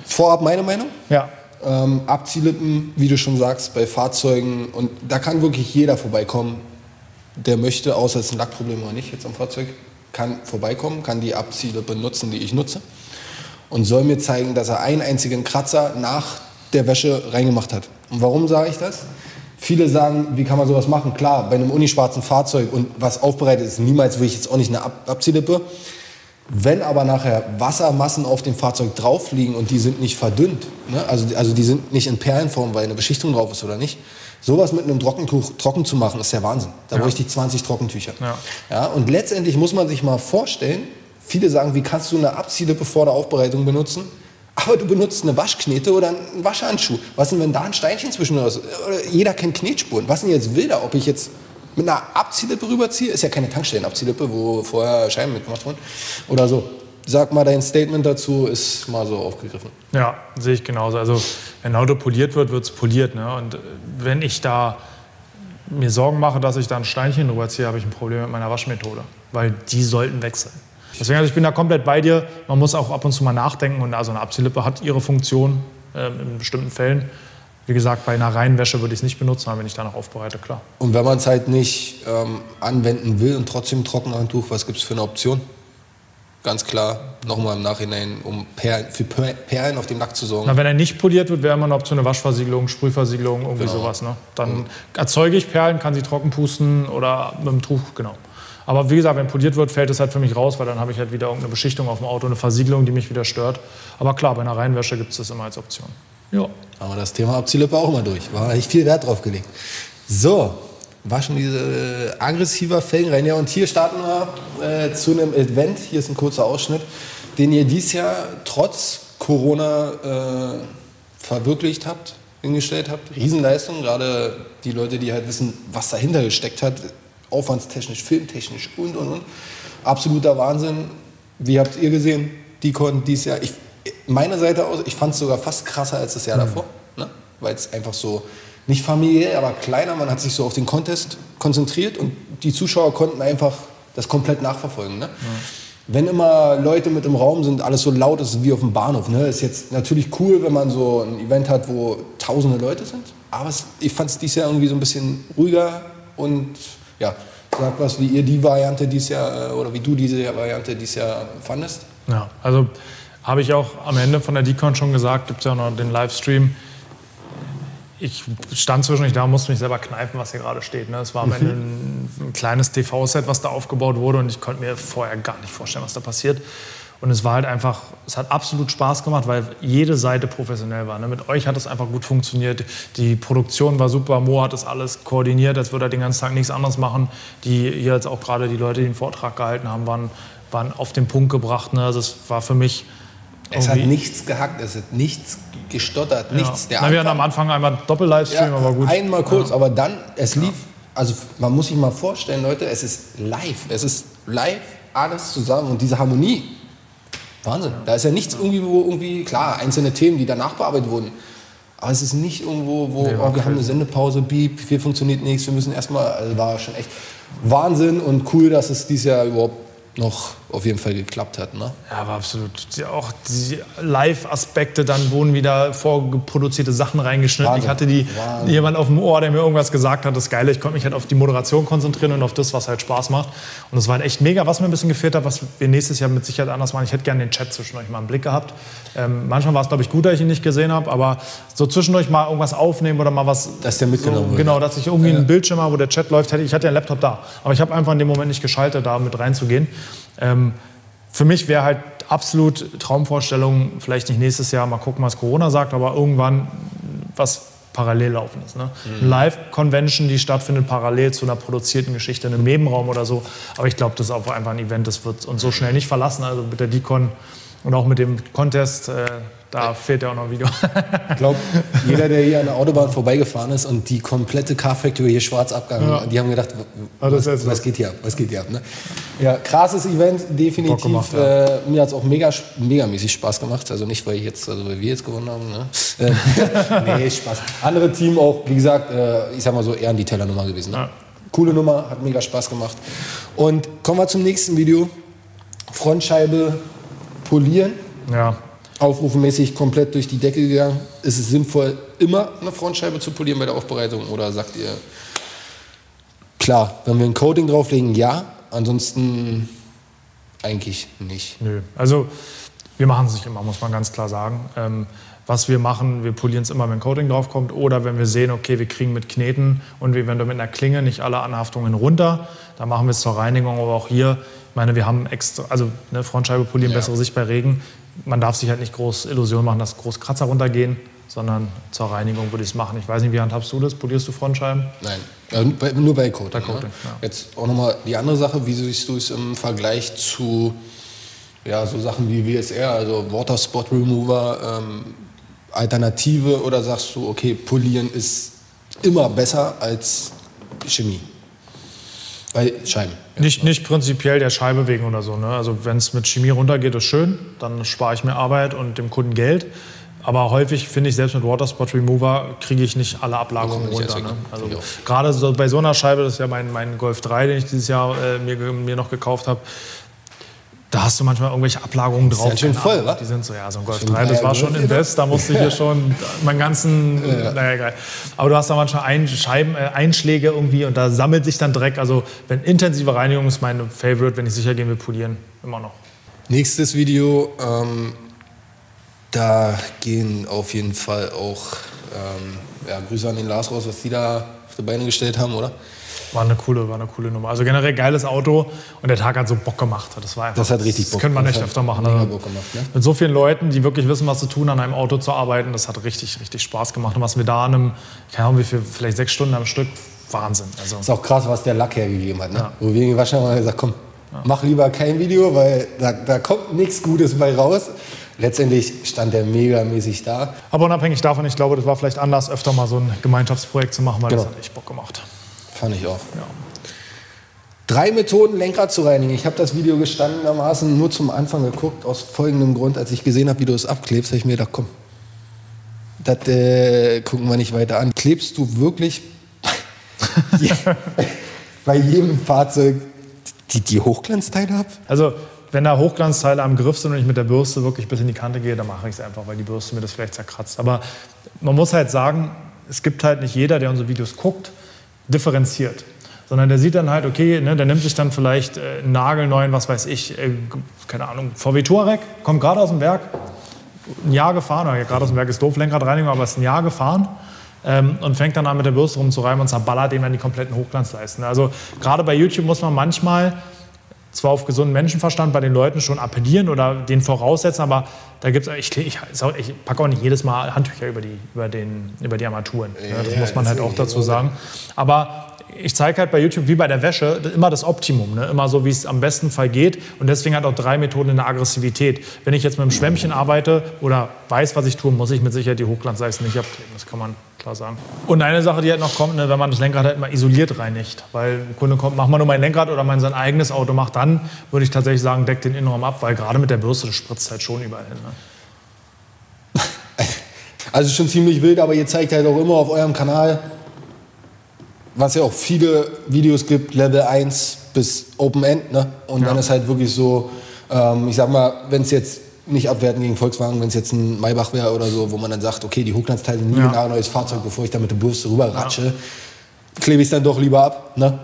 B: Vorab meine Meinung?
A: Ja.
B: Abziehlippen, wie du schon sagst, bei Fahrzeugen, und da kann wirklich jeder vorbeikommen, der möchte, außer es ist ein Lackproblem oder nicht jetzt am Fahrzeug, kann vorbeikommen, kann die Abziehlippe nutzen, die ich nutze, und soll mir zeigen, dass er einen einzigen Kratzer nach der Wäsche reingemacht hat. Und warum sage ich das? Viele sagen, wie kann man sowas machen? Klar, bei einem unischwarzen Fahrzeug und was aufbereitet ist, niemals will ich jetzt auch nicht eine Abziehlippe. Wenn aber nachher Wassermassen auf dem Fahrzeug drauf liegen und die sind nicht verdünnt, ne? also die sind nicht in Perlenform, weil eine Beschichtung drauf ist oder nicht, sowas mit einem Trockentuch trocken zu machen, ist der Wahnsinn. Da bräuchte ich 20 Trockentücher. Ja, und letztendlich muss man sich mal vorstellen, viele sagen, wie kannst du eine Abziehlippe vor der Aufbereitung benutzen? Aber du benutzt eine Waschknete oder einen Waschhandschuh. Was denn, wenn da ein Steinchen zwischen ist? Jeder kennt Knetspuren. Was denn jetzt wilder, ob ich jetzt mit einer Abziehlippe rüberziehe? Ist ja keine Tankstellenabziehlippe, wo vorher Scheiben mitgemacht wurden. Oder so. Sag mal dein Statement dazu, ist mal so aufgegriffen.
A: Ja, sehe ich genauso. Also wenn ein Auto poliert wird, wird es poliert. Ne? Und wenn ich da mir Sorgen mache, dass ich da ein Steinchen rüberziehe, habe ich ein Problem mit meiner Waschmethode. Weil die sollten wechseln. Deswegen, also ich bin da komplett bei dir. Man muss auch ab und zu mal nachdenken. Und also eine Abziehlippe hat ihre Funktion in bestimmten Fällen. Wie gesagt, bei einer reinen Wäsche würde ich es nicht benutzen, aber wenn ich da noch aufbereite, klar.
B: Und wenn man es halt nicht anwenden will und trotzdem ein Trockenhandtuch, was gibt es für eine Option? Ganz klar, nochmal im Nachhinein, um für Perlen auf dem Lack zu sorgen.
A: Na, wenn er nicht poliert wird, wäre immer eine Option, eine Waschversiegelung, Sprühversiegelung, irgendwie sowas. Ne? Dann erzeuge ich Perlen, kann sie trocken pusten oder mit dem Tuch, genau. Aber wie gesagt, wenn poliert wird, fällt es halt für mich raus, weil dann habe ich halt wieder irgendeine Beschichtung auf dem Auto, eine Versiegelung, die mich wieder stört. Aber klar, bei einer Reinwäsche gibt es das immer als Option. Ja.
B: Haben wir das Thema Abziehlippe auch mal durch. War echt viel Wert drauf gelegt. So, waschen diese aggressiver Felgen rein. Ja, und hier starten wir zu einem Event. Hier ist ein kurzer Ausschnitt, den ihr dieses Jahr trotz Corona verwirklicht habt, hingestellt habt. Riesenleistung, gerade die Leute, die halt wissen, was dahinter gesteckt hat. Aufwandstechnisch, filmtechnisch und. Absoluter Wahnsinn. Wie habt ihr gesehen, Dicon dieses Jahr? Meiner Seite aus, ich fand es sogar fast krasser als das Jahr davor. Ne? Weil es einfach so, nicht familiär, aber kleiner. Man hat sich so auf den Contest konzentriert und die Zuschauer konnten einfach das komplett nachverfolgen. Ne? Wenn immer Leute mit im Raum sind, alles so laut ist wie auf dem Bahnhof. Ne? Ist jetzt natürlich cool, wenn man so ein Event hat, wo tausende Leute sind. Aber ich fand es dieses Jahr irgendwie so ein bisschen ruhiger und ja, sag was, wie ihr die Variante dieses Jahr oder wie du diese Variante dieses Jahr fandest.
A: Ja, also habe ich auch am Ende von der Dicon schon gesagt, gibt es ja auch noch den Livestream. Ich stand zwischendurch da und musste mich selber kneifen, was hier gerade steht. Ne? Es war am Ende ein kleines TV-Set, was da aufgebaut wurde und ich konnte mir vorher gar nicht vorstellen, was da passiert. Und es war halt einfach, es hat absolut Spaß gemacht, weil jede Seite professionell war. Ne? Mit euch hat es einfach gut funktioniert. Die Produktion war super, Mo hat das alles koordiniert, als würde er den ganzen Tag nichts anderes machen. Die hier jetzt auch gerade die Leute, die den Vortrag gehalten haben, waren auf den Punkt gebracht. Ne? Also es war für mich...
B: Es hat nichts gehackt, es hat nichts gestottert, nichts.
A: Wir hatten am Anfang einmal Doppel-Livestream, aber gut.
B: Einmal kurz, aber dann, es lief, also man muss sich mal vorstellen, Leute, es ist live, alles zusammen und diese Harmonie, Wahnsinn. Da ist ja nichts irgendwie, klar, einzelne Themen, die danach bearbeitet wurden, aber es ist nicht irgendwo, wo wir haben eine Sendepause, Beep, hier funktioniert nichts, wir müssen erstmal, also war schon echt Wahnsinn und cool, dass es dieses Jahr überhaupt noch auf jeden Fall geklappt hat. Ne?
A: Ja, aber absolut. Auch die Live-Aspekte, dann wurden wieder vorgeproduzierte Sachen reingeschnitten.
B: Wahnsinn.
A: Ich hatte jemand auf dem Ohr, der mir irgendwas gesagt hat. Das Geile, ich konnte mich halt auf die Moderation konzentrieren und auf das, was halt Spaß macht. Und das war halt echt mega. Was mir ein bisschen gefehlt hat, was wir nächstes Jahr mit Sicherheit anders machen, ich hätte gerne den Chat zwischendurch mal im Blick gehabt. Manchmal war es, glaube ich, gut, dass ich ihn nicht gesehen habe, aber so zwischendurch mal irgendwas aufnehmen oder mal was...
B: Dass der mitgenommen wird.
A: Genau, dass ich irgendwie einen Bildschirm habe, wo der Chat läuft. Ich hatte ja einen Laptop da, aber ich habe einfach in dem Moment nicht geschaltet, da mit reinzugehen. Für mich wäre halt absolut Traumvorstellung, vielleicht nicht nächstes Jahr, mal gucken, was Corona sagt, aber irgendwann was parallel laufen ist. Ne? Eine Live-Convention, die stattfindet parallel zu einer produzierten Geschichte in einem Nebenraum oder so. Aber ich glaube, das ist auch einfach ein Event, das wird uns so schnell nicht verlassen. Also mit der Dicon und auch mit dem Contest, da fehlt ja auch noch ein Video.
B: Ich glaube, jeder, der hier an der Autobahn vorbeigefahren ist und die komplette Car Factory hier schwarz abgegangen, die haben gedacht, was geht hier ab? Was geht hier ab? Ne? Ja, krasses Event, definitiv.
A: Gemacht, ja.
B: Mir hat es auch megamäßig Spaß gemacht. Also nicht, weil wir jetzt gewonnen haben. Ne? Nee, Spaß. Andere Team auch, wie gesagt, ich sag mal so, eher an die Tellernummer gewesen. Ne? Ja. Coole Nummer, hat mega Spaß gemacht. Und kommen wir zum nächsten Video. Frontscheibe polieren.
A: Ja.
B: Aufrufenmäßig komplett durch die Decke gegangen. Ist es sinnvoll, immer eine Frontscheibe zu polieren bei der Aufbereitung? Oder sagt ihr, klar, wenn wir ein Coating drauflegen, ja. Ansonsten eigentlich nicht.
A: Nö. Also, Wir machen es nicht immer, muss man ganz klar sagen. Was wir machen, wir polieren es immer, wenn Coating draufkommt oder wenn wir sehen, okay, wir kriegen mit Kneten und wir werden mit einer Klinge nicht alle Anhaftungen runter, dann machen wir es zur Reinigung. Aber auch hier, ich meine, wir haben extra, also eine Frontscheibe polieren, bessere Sicht bei Regen. Man darf sich halt nicht groß Illusionen machen, dass groß Kratzer runtergehen, sondern zur Reinigung würde ich es machen. Ich weiß nicht, wie handhabst du das? Polierst du Frontscheiben?
B: Nein, nur bei Coating.
A: Bei Coating, ja.
B: Jetzt auch nochmal die andere Sache, wie siehst du es im Vergleich zu so Sachen wie WSR, also Water Spot Remover, Alternative, oder sagst du, okay, polieren ist immer besser als Chemie? Bei Scheiben.
A: Nicht prinzipiell der Scheibe wegen oder so. Ne? Also wenn es mit Chemie runtergeht, ist schön, dann spare ich mir Arbeit und dem Kunden Geld. Aber häufig finde ich, selbst mit Water Spot Remover kriege ich nicht alle Ablagerungen runter. Ne? Also gerade so bei so einer Scheibe, das ist ja mein Golf 3, den ich dieses Jahr mir noch gekauft habe, da hast du manchmal irgendwelche Ablagerungen drauf.
B: Das ist ja schön voll, wa?
A: Die sind so, so ein Golf 3, das war schon Invest, da musste ich hier schon meinen ganzen, naja, egal. Aber du hast da manchmal Einschläge irgendwie und da sammelt sich dann Dreck. Also wenn intensive Reinigung ist meine Favorite, wenn ich sicher gehen will, polieren, immer noch.
B: Nächstes Video, da gehen auf jeden Fall auch Grüße an den Lars raus, was die da auf die Beine gestellt haben, oder?
A: War eine coole Nummer. Also generell geiles Auto und der Tag hat so Bock gemacht. Das
B: hat richtig Bock.
A: Das könnte man echt öfter machen.
B: Mega Bock gemacht, ne?
A: Mit so vielen Leuten, die wirklich wissen, was zu tun, an einem Auto zu arbeiten, das hat richtig, richtig Spaß gemacht. Und was wir da keine Ahnung wie viel, vielleicht 6 Stunden am Stück, Wahnsinn. Also,
B: ist auch krass, was der Lack hergegeben hat. Ne? Ja. Wo wir wahrscheinlich mal gesagt, komm, mach lieber kein Video, weil da kommt nichts Gutes bei raus. Letztendlich stand der megamäßig da.
A: Aber unabhängig davon, ich glaube, das war vielleicht anders, öfter mal so ein Gemeinschaftsprojekt zu machen, weil das hat echt Bock gemacht.
B: Fand ich auch. Ja. 3 Methoden, Lenkrad zu reinigen. Ich habe das Video gestandenermaßen nur zum Anfang geguckt, aus folgendem Grund. Als ich gesehen habe, wie du es abklebst, habe ich mir gedacht, komm, das gucken wir nicht weiter an. Klebst du wirklich bei jedem Fahrzeug die Hochglanzteile ab?
A: Also, wenn da Hochglanzteile am Griff sind und ich mit der Bürste wirklich bis in die Kante gehe, dann mache ich es einfach, weil die Bürste mir das vielleicht zerkratzt. Aber man muss halt sagen, es gibt halt nicht jeder, der unsere Videos guckt, differenziert. Sondern der sieht dann halt, okay, ne, der nimmt sich dann vielleicht einen nagelneuen, was weiß ich, keine Ahnung, VW Touareg, kommt gerade aus dem Werk, ein Jahr gefahren, oder gerade aus dem Werk ist doof, Lenkradreinigung, aber ist ein Jahr gefahren und fängt dann an mit der Bürste rumzureiben und zerballert dem dann die kompletten Hochglanzleisten. Also gerade bei YouTube muss man manchmal zwar auf gesunden Menschenverstand bei den Leuten schon appellieren oder den voraussetzen, aber da gibt's, ich packe auch nicht jedes Mal Handtücher über die Armaturen. Ja, das muss man halt auch dazu sagen. Aber ich zeige halt bei YouTube wie bei der Wäsche immer das Optimum, ne? Immer so, wie es am besten Fall geht. Und deswegen hat auch 3 Methoden in der Aggressivität. Wenn ich jetzt mit einem Schwämmchen arbeite oder weiß, was ich tue, muss ich mit Sicherheit die Hochglanzleisten nicht abkleben. Das kann man klar sagen. Und eine Sache, die halt noch kommt, ne, wenn man das Lenkrad halt mal isoliert reinigt. Weil ein Kunde kommt, mach mal nur mein Lenkrad oder mein sein eigenes Auto macht, dann würde ich tatsächlich sagen, deckt den Innenraum ab, weil gerade mit der Bürste, das spritzt halt schon überall hin. Ne?
B: Also schon ziemlich wild, aber ihr zeigt halt auch immer auf eurem Kanal, was ja auch viele Videos gibt, Level 1 bis Open End, ne? Und dann ist halt wirklich so, ich sag mal, wenn es jetzt nicht abwerten gegen Volkswagen, wenn es jetzt ein Maybach wäre oder so, wo man dann sagt, okay, die Hochglanzteile sind nie ein neues Fahrzeug, bevor ich da mit der Bürste rüber ratsche, klebe ich es dann doch lieber ab, ne?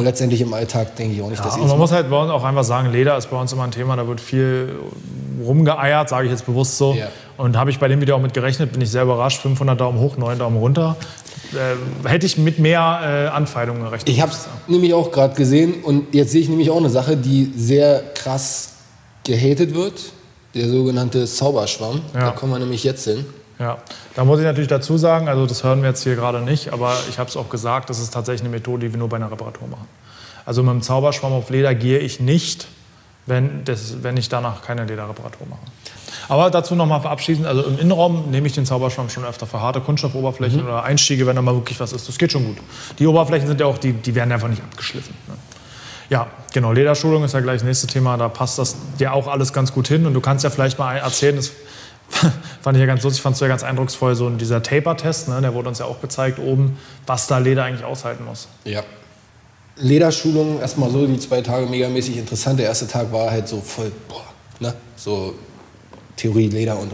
B: Letztendlich im Alltag denke ich auch nicht, dass ich
A: und man muss halt bei uns auch einfach sagen, Leder ist bei uns immer ein Thema, da wird viel rumgeeiert, sage ich jetzt bewusst so. Ja. Und habe ich bei dem Video auch mit gerechnet, bin ich sehr überrascht, 500 Daumen hoch, 9 Daumen runter. Hätte ich mit mehr Anfeindungen gerechnet.
B: Ich habe es nämlich auch gerade gesehen und jetzt sehe ich nämlich auch eine Sache, die sehr krass gehatet wird, der sogenannte Zauberschwamm. Ja. Da kommen wir nämlich jetzt hin.
A: Ja, da muss ich natürlich dazu sagen, also das hören wir jetzt hier gerade nicht, aber ich habe es auch gesagt, das ist tatsächlich eine Methode, die wir nur bei einer Reparatur machen. Also mit dem Zauberschwamm auf Leder gehe ich nicht, wenn ich danach keine Lederreparatur mache. Aber dazu nochmal verabschieden, also im Innenraum nehme ich den Zauberschwamm schon öfter für harte Kunststoffoberflächen oder Einstiege, wenn da mal wirklich was ist. Das geht schon gut. Die Oberflächen sind ja auch, die werden einfach nicht abgeschliffen. Ne? Ja, genau, Lederschulung ist ja gleich das nächste Thema, da passt das dir auch alles ganz gut hin. Und du kannst ja vielleicht mal erzählen, das fand ich ja ganz lustig, fandst du ja ganz eindrucksvoll, so dieser Taper-Test, ne, der wurde uns ja auch gezeigt oben, was da Leder eigentlich aushalten muss.
B: Ja. Lederschulung, erstmal so, die 2 Tage megamäßig interessant. Der erste Tag war halt so voll, ne, so Theorie, Leder und.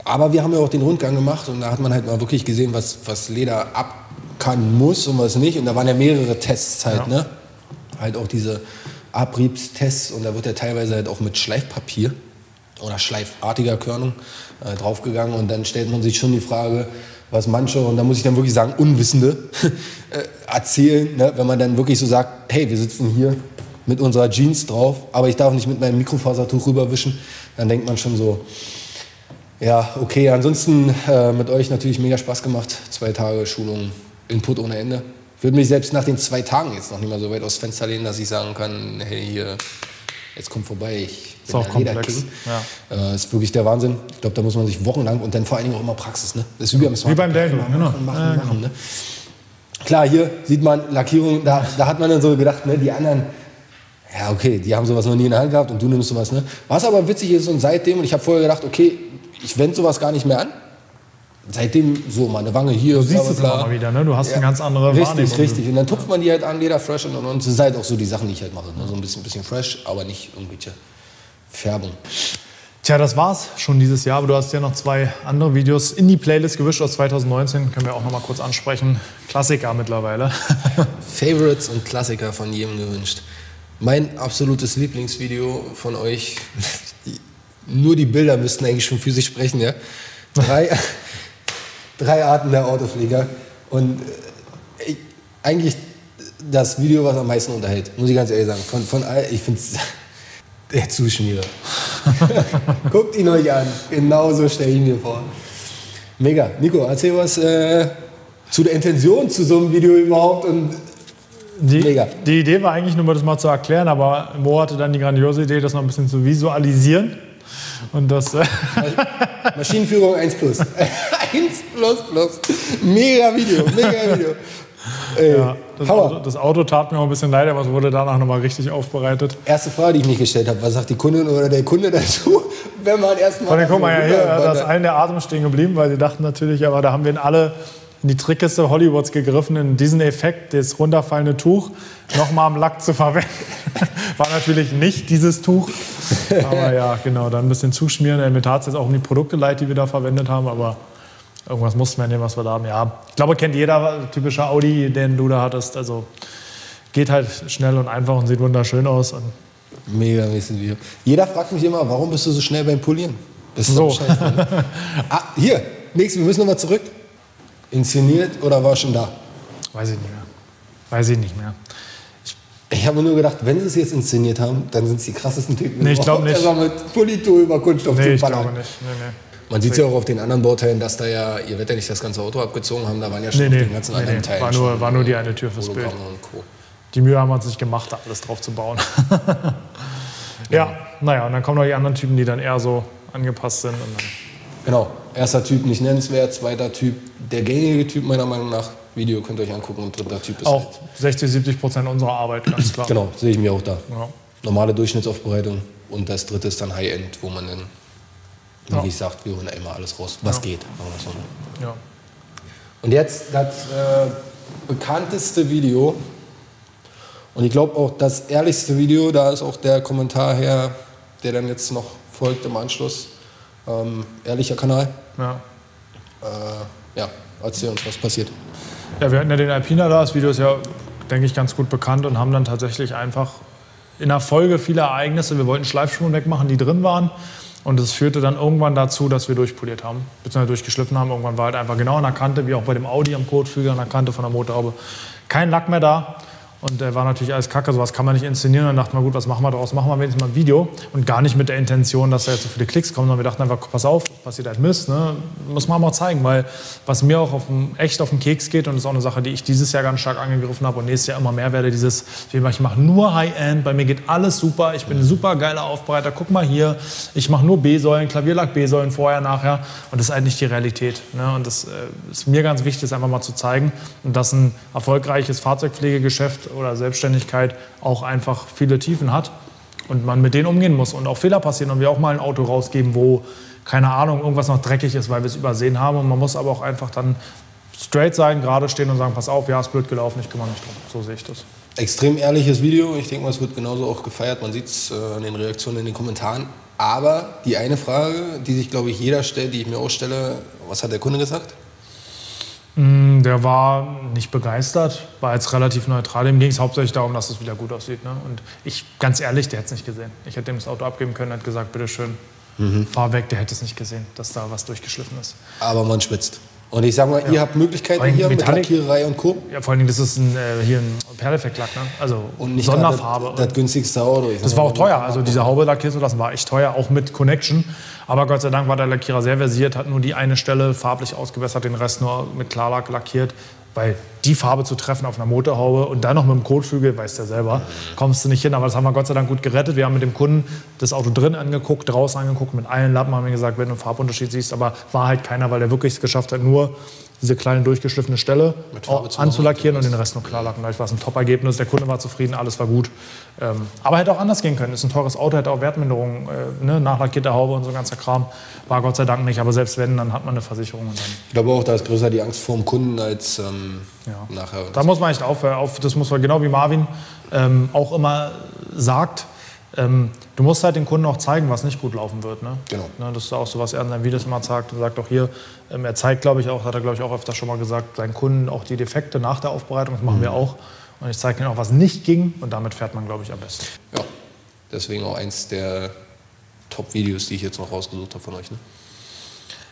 B: Aber wir haben ja auch den Rundgang gemacht und da hat man halt mal wirklich gesehen, was Leder ab kann, muss und was nicht. Und da waren ja mehrere Tests halt, ne? Halt auch diese Abriebstests und da wird ja teilweise halt auch mit Schleifpapier oder schleifartiger Körnung draufgegangen und dann stellt man sich schon die Frage, was manche, und da muss ich dann wirklich sagen, Unwissende erzählen, ne? Wenn man dann wirklich so sagt, hey, wir sitzen hier mit unserer Jeans drauf, aber ich darf nicht mit meinem Mikrofasertuch rüberwischen, dann denkt man schon so, ja, okay, ansonsten mit euch natürlich mega Spaß gemacht, 2 Tage Schulung, Input ohne Ende. Ich würde mich selbst nach den 2 Tagen jetzt noch nicht mal so weit aus dem Fenster lehnen, dass ich sagen kann, hey, hier, jetzt kommt vorbei, ich bin der Lederking. Ja. Ist wirklich der Wahnsinn. Ich glaube, da muss man sich wochenlang und dann vor allen Dingen auch immer Praxis. Ne? Das ist wie beim Delta. Machen, ne? Klar, hier sieht man Lackierung, da hat man dann so gedacht, ne, die anderen, ja okay, die haben sowas noch nie in der Hand gehabt und du nimmst sowas. Ne? Was aber witzig ist und seitdem, und ich habe vorher gedacht, okay, ich wende sowas gar nicht mehr an. Seitdem so mal eine Wange hier.
A: Du siehst es immer wieder, ne? Du hast eine ganz andere Wahrnehmung.
B: Richtig. Und dann tupft man die halt an, Leder, fresh und das ist halt auch so die Sachen, die ich halt mache. Ne? So ein bisschen fresh, aber nicht irgendwelche Färbung.
A: Tja, das war's schon dieses Jahr, aber du hast ja noch 2 andere Videos in die Playlist gewischt aus 2019. Können wir auch noch mal kurz ansprechen. Klassiker mittlerweile.
B: Favorites und Klassiker von jedem gewünscht. Mein absolutes Lieblingsvideo von euch, nur die Bilder müssten eigentlich schon für sich sprechen, ja. 3 Arten der Autoflieger und eigentlich das Video, was am meisten unterhält, muss ich ganz ehrlich sagen. Ich finde es der Zuschmierer. Guckt ihn euch an, genau so stelle ich ihn mir vor. Mega. Nico, erzähl was zu der Intention zu so einem Video überhaupt und mega.
A: Die Idee war eigentlich nur, das mal zu erklären, aber Mo hatte dann die grandiose Idee, das noch ein bisschen zu visualisieren. Und das
B: Maschinenführung 1+. 1++. Mega Video.
A: Ja, das Auto tat mir auch ein bisschen leid, aber es wurde danach nochmal richtig aufbereitet.
B: Erste Frage, die ich mich gestellt habe, was sagt die Kundin oder der Kunde dazu, wenn man erstmal...
A: Von den guck mal ja hier, da ist allen der Atem stehen geblieben, weil sie dachten natürlich, aber da haben wir alle in die Trickkiste Hollywoods gegriffen, in diesen Effekt, das runterfallende Tuch, nochmal am Lack zu verwenden. War natürlich nicht dieses Tuch, aber ja, genau, dann ein bisschen zuschmieren. Mir tat es jetzt auch um die Produkte leid, die wir da verwendet haben, aber irgendwas mussten wir nehmen, was wir da haben. Ja, ich glaube, kennt jeder typische Audi, den du da hattest. Also geht halt schnell und einfach und sieht wunderschön aus. Und
B: mega mäßig Video. Jeder fragt mich immer, warum bist du so schnell beim Polieren? Das ist
A: so.
B: Scheiße, ne? Hier, nächstes, wir müssen nochmal zurück. Inszeniert oder war schon da?
A: Weiß ich nicht mehr.
B: Ich habe nur gedacht, wenn sie es jetzt inszeniert haben, dann sind es die krassesten Typen.
A: Nee, ich glaube nicht.
B: Also mit Polito über Kunststoff zu ballern.
A: Ich glaube nicht. Nee.
B: Man sieht es ja auch auf den anderen Bauteilen, dass da ja, ihr werdet ja nicht das ganze Auto abgezogen haben, da waren ja schon auf den ganzen anderen Teilen.
A: War nur die eine Tür fürs Bild. Die Mühe haben wir uns nicht gemacht, da alles drauf zu bauen. Ja, naja, und dann kommen noch die anderen Typen, die dann eher so angepasst sind. Und dann
B: genau, erster Typ nicht nennenswert, zweiter Typ der gängige Typ meiner Meinung nach. Video könnt ihr euch angucken und dritter Typ ist
A: auch 60-70% unserer Arbeit, ganz klar.
B: Genau, sehe ich mir auch da.
A: Ja.
B: Normale Durchschnittsaufbereitung und das dritte ist dann High-End, wo man dann, wie ich sagt, wir holen einmal alles raus, was geht. So.
A: Ja.
B: Und jetzt das bekannteste Video und ich glaube auch das ehrlichste Video, da ist auch der Kommentar her, der dann jetzt noch folgt im Anschluss. Ehrlicher Kanal.
A: Ja.
B: Ja, erzähl uns, was passiert.
A: Ja, wir hatten ja den Alpina da, das Video ist ja, denke ich, ganz gut bekannt und haben dann tatsächlich einfach in der Folge viele Ereignisse, wir wollten Schleifspuren wegmachen, die drin waren und das führte dann irgendwann dazu, dass wir durchpoliert haben, beziehungsweise durchgeschliffen haben. Irgendwann war halt einfach genau an der Kante, wie auch bei dem Audi am Kotflügel, an der Kante von der Motorhaube, kein Lack mehr da. Und der war natürlich alles kacke, sowas kann man nicht inszenieren. Und dann dachten wir, gut, was machen wir daraus? Machen wir wenigstens mal ein Video. Und gar nicht mit der Intention, dass da jetzt so viele Klicks kommen, sondern wir dachten einfach, pass auf, passiert halt Mist. Ne? Muss man mal zeigen, weil was mir auch echt auf den Keks geht, und das ist auch eine Sache, die ich dieses Jahr ganz stark angegriffen habe und nächstes Jahr immer mehr werde, ich mache nur High-End, bei mir geht alles super, ich bin ein super geiler Aufbereiter, guck mal hier, ich mache nur B-Säulen, Klavierlack B-Säulen vorher, nachher. Und das ist halt nicht die Realität. Ne? Und das ist mir ganz wichtig, das einfach mal zu zeigen. Und dass ein erfolgreiches Fahrzeugpflegegeschäft oder Selbstständigkeit auch einfach viele Tiefen hat und man mit denen umgehen muss und auch Fehler passieren und wir auch mal ein Auto rausgeben, wo, keine Ahnung, irgendwas noch dreckig ist, weil wir es übersehen haben und man muss aber auch einfach dann straight sein, gerade stehen und sagen, pass auf, ja, ist blöd gelaufen, ich kümmere mich drum. So sehe ich das.
B: Extrem ehrliches Video, ich denke mal, es wird genauso auch gefeiert, man sieht es an den Reaktionen in den Kommentaren, aber die eine Frage, die sich, glaube ich, jeder stellt, die ich mir auch stelle, was hat der Kunde gesagt?
A: Der war nicht begeistert, war jetzt relativ neutral. Ihm ging es hauptsächlich darum, dass es wieder gut aussieht. Ne? Und ich, ganz ehrlich, der hätte es nicht gesehen. Ich hätte ihm das Auto abgeben können und hätte gesagt, bitteschön, fahr weg. Der hätte es nicht gesehen, dass da was durchgeschliffen ist.
B: Aber man schwitzt. Und ich sag mal, ihr habt Möglichkeiten hier mit Lackiererei und Co.
A: Ja, vor allem, das ist hier ein Perleffektlack, ne? Also
B: und nicht
A: Sonderfarbe.
B: Das günstigste Auto.
A: Das war auch teuer. Also diese Haube lackieren zu lassen war echt teuer, auch mit Connection. Aber Gott sei Dank war der Lackierer sehr versiert, hat nur die eine Stelle farblich ausgebessert, den Rest nur mit Klarlack lackiert. Weil die Farbe zu treffen auf einer Motorhaube und dann noch mit dem Kotflügel, weißt du ja selber, kommst du nicht hin. Aber das haben wir Gott sei Dank gut gerettet. Wir haben mit dem Kunden das Auto drin angeguckt, draußen angeguckt, mit allen Lappen haben wir gesagt, wenn du einen Farbunterschied siehst. Aber war halt keiner, weil der wirklich es geschafft hat, nur diese kleine durchgeschliffene Stelle anzulackieren und den Rest nur klar lacken. Dadurch war es ein Top-Ergebnis, der Kunde war zufrieden, alles war gut. Aber hätte auch anders gehen können. Ist ein teures Auto, hätte auch Wertminderung, ne? Nachlackierte Haube und so ein ganzer Kram. War Gott sei Dank nicht, aber selbst wenn, dann hat man eine Versicherung. Und dann
B: ich glaube auch, da ist größer die Angst vor dem Kunden als nachher.
A: Da muss man echt das muss man genau wie Marvin auch immer sagt, du musst halt den Kunden auch zeigen, was nicht gut laufen wird. Ne?
B: Genau.
A: Ne, das ist auch so, was er in seinen Videos immer sagt. Er sagt auch hier, er zeigt, glaube ich, auch, hat er, glaube ich, auch öfter schon mal gesagt, seinen Kunden auch die Defekte nach der Aufbereitung, das machen wir auch. Und ich zeige ihnen auch, was nicht ging und damit fährt man, glaube ich, am besten.
B: Ja, deswegen auch eins der Top-Videos, die ich jetzt noch rausgesucht habe von euch. Ne?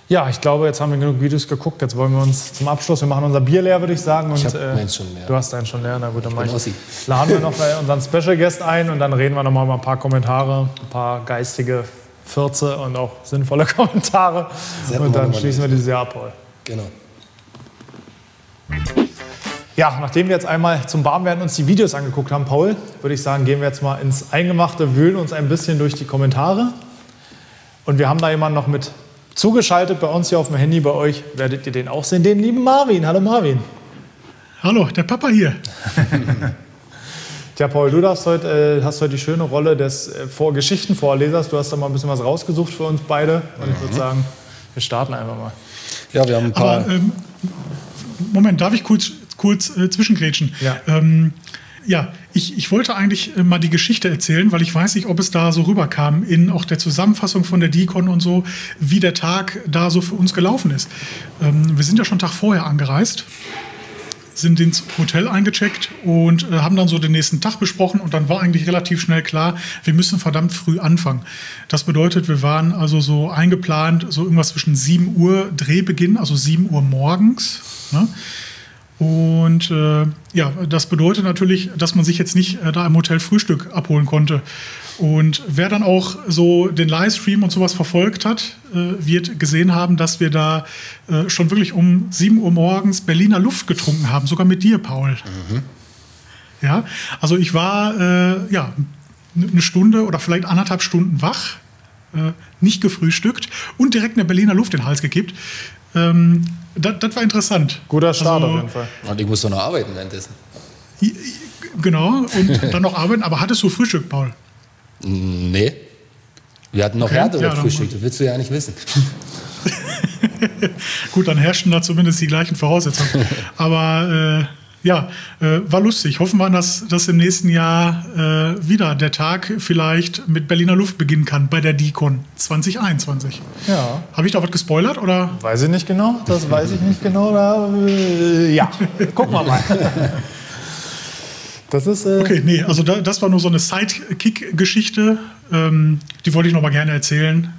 A: Ja, ich glaube, jetzt haben wir genug Videos geguckt. Jetzt wollen wir uns zum Abschluss, wir machen unser Bier leer, würde ich sagen. Und,
B: ich habe meins schon leer.
A: Du hast deinen schon leer, na gut, dann laden wir noch unseren Special Guest ein und dann reden wir noch mal über ein paar Kommentare, ein paar geistige Fürze und auch sinnvolle Kommentare. Und dann schließen wir dieses Jahr ab, Paul.
B: Genau.
A: Ja, nachdem wir jetzt einmal zum Warmwerden uns die Videos angeguckt haben, Paul, würde ich sagen, gehen wir jetzt mal ins Eingemachte, wühlen uns ein bisschen durch die Kommentare. Und wir haben da jemanden noch mit zugeschaltet bei uns hier auf dem Handy. Bei euch werdet ihr den auch sehen, den lieben Marvin. Hallo Marvin.
D: Hallo, der Papa hier.
A: Tja, Paul, du hast heute die schöne Rolle des Geschichtenvorlesers. Du hast da mal ein bisschen was rausgesucht für uns beide. Und ich würde sagen, wir starten einfach mal.
B: Ja, wir haben ein paar...
D: Aber, Moment, darf ich kurz zwischengrätschen?
A: Ja.
D: Ja, ich wollte eigentlich mal die Geschichte erzählen, weil ich weiß nicht, ob es da so rüberkam in auch der Zusammenfassung von der DICON und so, wie der Tag da so für uns gelaufen ist. Wir sind ja schon einen Tag vorher angereist, sind ins Hotel eingecheckt und haben dann so den nächsten Tag besprochen und dann war eigentlich relativ schnell klar, wir müssen verdammt früh anfangen. Das bedeutet, wir waren also so eingeplant, so irgendwas zwischen 7 Uhr Drehbeginn, also 7 Uhr morgens, ne? Und ja, das bedeutet natürlich, dass man sich jetzt nicht da im Hotel Frühstück abholen konnte. Und wer dann auch so den Livestream und sowas verfolgt hat, wird gesehen haben, dass wir da schon wirklich um 7 Uhr morgens Berliner Luft getrunken haben, sogar mit dir, Paul. Mhm. Ja, also ich war ja, eine Stunde oder vielleicht 1,5 Stunden wach, nicht gefrühstückt und direkt eine Berliner Luft in den Hals gekippt. Das war interessant.
A: Guter Start auf jeden Fall.
B: Und ich muss doch noch arbeiten währenddessen.
D: Genau, und dann noch arbeiten. Aber hattest du Frühstück, Paul?
B: Nee. Wir hatten noch härtere Frühstück, das willst du ja nicht wissen.
D: Gut, dann herrschten da zumindest die gleichen Voraussetzungen. Aber ja, war lustig. Hoffen wir, dass im nächsten Jahr wieder der Tag vielleicht mit Berliner Luft beginnen kann bei der DICON 2021.
A: Ja.
D: Habe ich da was gespoilert? Oder?
A: Weiß ich nicht genau. Das weiß ich nicht genau. Ja, gucken wir mal. Das ist,
D: okay, nee, also das war nur so eine Sidekick-Geschichte. Die wollte ich noch mal gerne erzählen.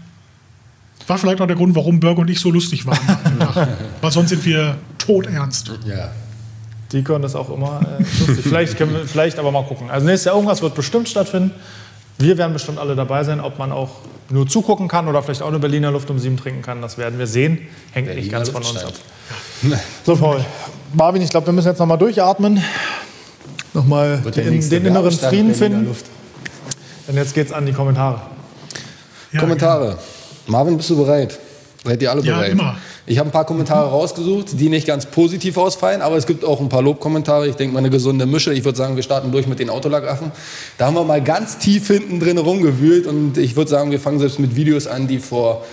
D: War vielleicht auch der Grund, warum Börge und ich so lustig waren. Weil sonst sind wir todernst.
B: Ja.
A: DICON ist auch immer lustig. Vielleicht aber mal gucken. Also nächstes Jahr irgendwas wird bestimmt stattfinden. Wir werden bestimmt alle dabei sein. Ob man auch nur zugucken kann oder vielleicht auch eine Berliner Luft um 7 trinken kann, das werden wir sehen. Hängt Berliner nicht ganz von uns ab. So, Paul. Marvin, ich glaube, wir müssen jetzt noch mal durchatmen. Nochmal den inneren Frieden finden. Denn jetzt geht's an die Kommentare.
B: Ja, Kommentare. Marvin, bist du bereit? Seid ihr alle bereit?
D: Ja, immer.
B: Ich habe ein paar Kommentare rausgesucht, die nicht ganz positiv ausfallen, aber es gibt auch ein paar Lobkommentare. Ich denke mal eine gesunde Mische. Ich würde sagen, wir starten durch mit den Autolackaffen. Da haben wir mal ganz tief hinten drin rumgewühlt und ich würde sagen, wir fangen selbst mit Videos an, die vor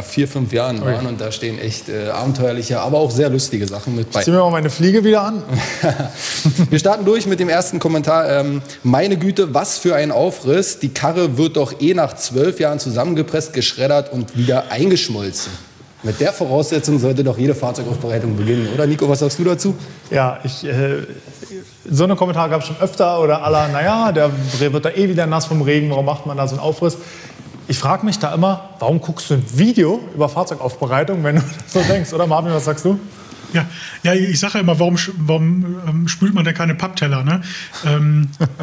B: 4, 5 Jahren waren und da stehen echt abenteuerliche, aber auch sehr lustige Sachen mit bei.
A: Ich ziehe mir mal meine Fliege wieder an.
B: Wir starten durch mit dem ersten Kommentar. Meine Güte, was für ein Aufriss. Die Karre wird doch nach 12 Jahren zusammengepresst, geschreddert und wieder eingeschmolzen. Mit der Voraussetzung sollte doch jede Fahrzeugaufbereitung beginnen, oder Nico, was sagst du dazu?
A: Ja, so eine Kommentare gab es schon öfter oder naja, der wird da eh wieder nass vom Regen, warum macht man da so einen Aufriss? Ich frage mich da immer, warum guckst du ein Video über Fahrzeugaufbereitung, wenn du das so denkst, oder Marvin, was sagst du?
D: Ja, ich sage ja immer, warum spült man denn keine Pappteller? Ne?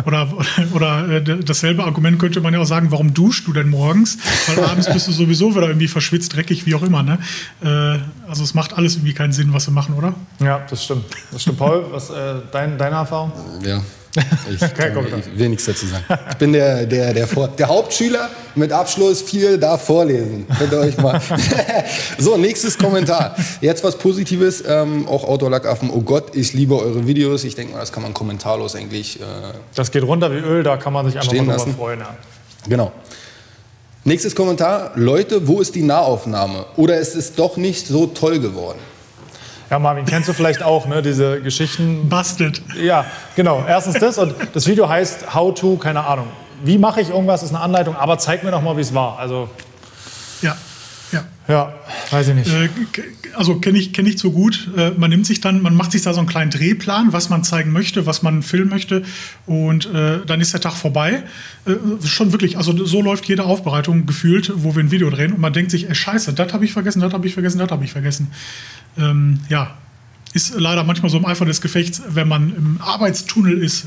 D: Oder dasselbe Argument könnte man ja auch sagen, warum duschst du denn morgens? Weil abends bist du sowieso wieder irgendwie verschwitzt, dreckig, wie auch immer. Ne? Also es macht alles irgendwie keinen Sinn, was wir machen, oder?
A: Ja, das stimmt. Paul, was deine Erfahrung?
B: Ja. Ich will nichts dazu sagen. Ich bin der Hauptschüler mit Abschluss 4, darf vorlesen. Könnt ihr euch mal. So, nächstes Kommentar. Jetzt was Positives, auch Autolackaffen. Oh Gott, ich liebe eure Videos. Ich denke mal, das kann man kommentarlos eigentlich
A: das geht runter wie Öl, da kann man sich einfach mal drüber freuen. Ja.
B: Genau. Nächstes Kommentar. Leute, wo ist die Nahaufnahme? Oder ist es doch nicht so toll geworden?
A: Ja, Marvin, kennst du vielleicht auch, ne, diese Geschichten?
D: Bastelt.
A: Ja, genau. Erstens das und das Video heißt How to, keine Ahnung. Wie mache ich irgendwas, ist eine Anleitung, aber zeig mir doch mal, wie es war. Also ja, weiß ich nicht.
D: Also kenne ich so gut. Man macht sich da so einen kleinen Drehplan, was man zeigen möchte, was man filmen möchte und dann ist der Tag vorbei. Schon wirklich, also so läuft jede Aufbereitung gefühlt, wo wir ein Video drehen und man denkt sich, scheiße, das habe ich vergessen, das habe ich vergessen, das habe ich vergessen. Ist leider manchmal so im Eifer des Gefechts, wenn man im Arbeitstunnel ist,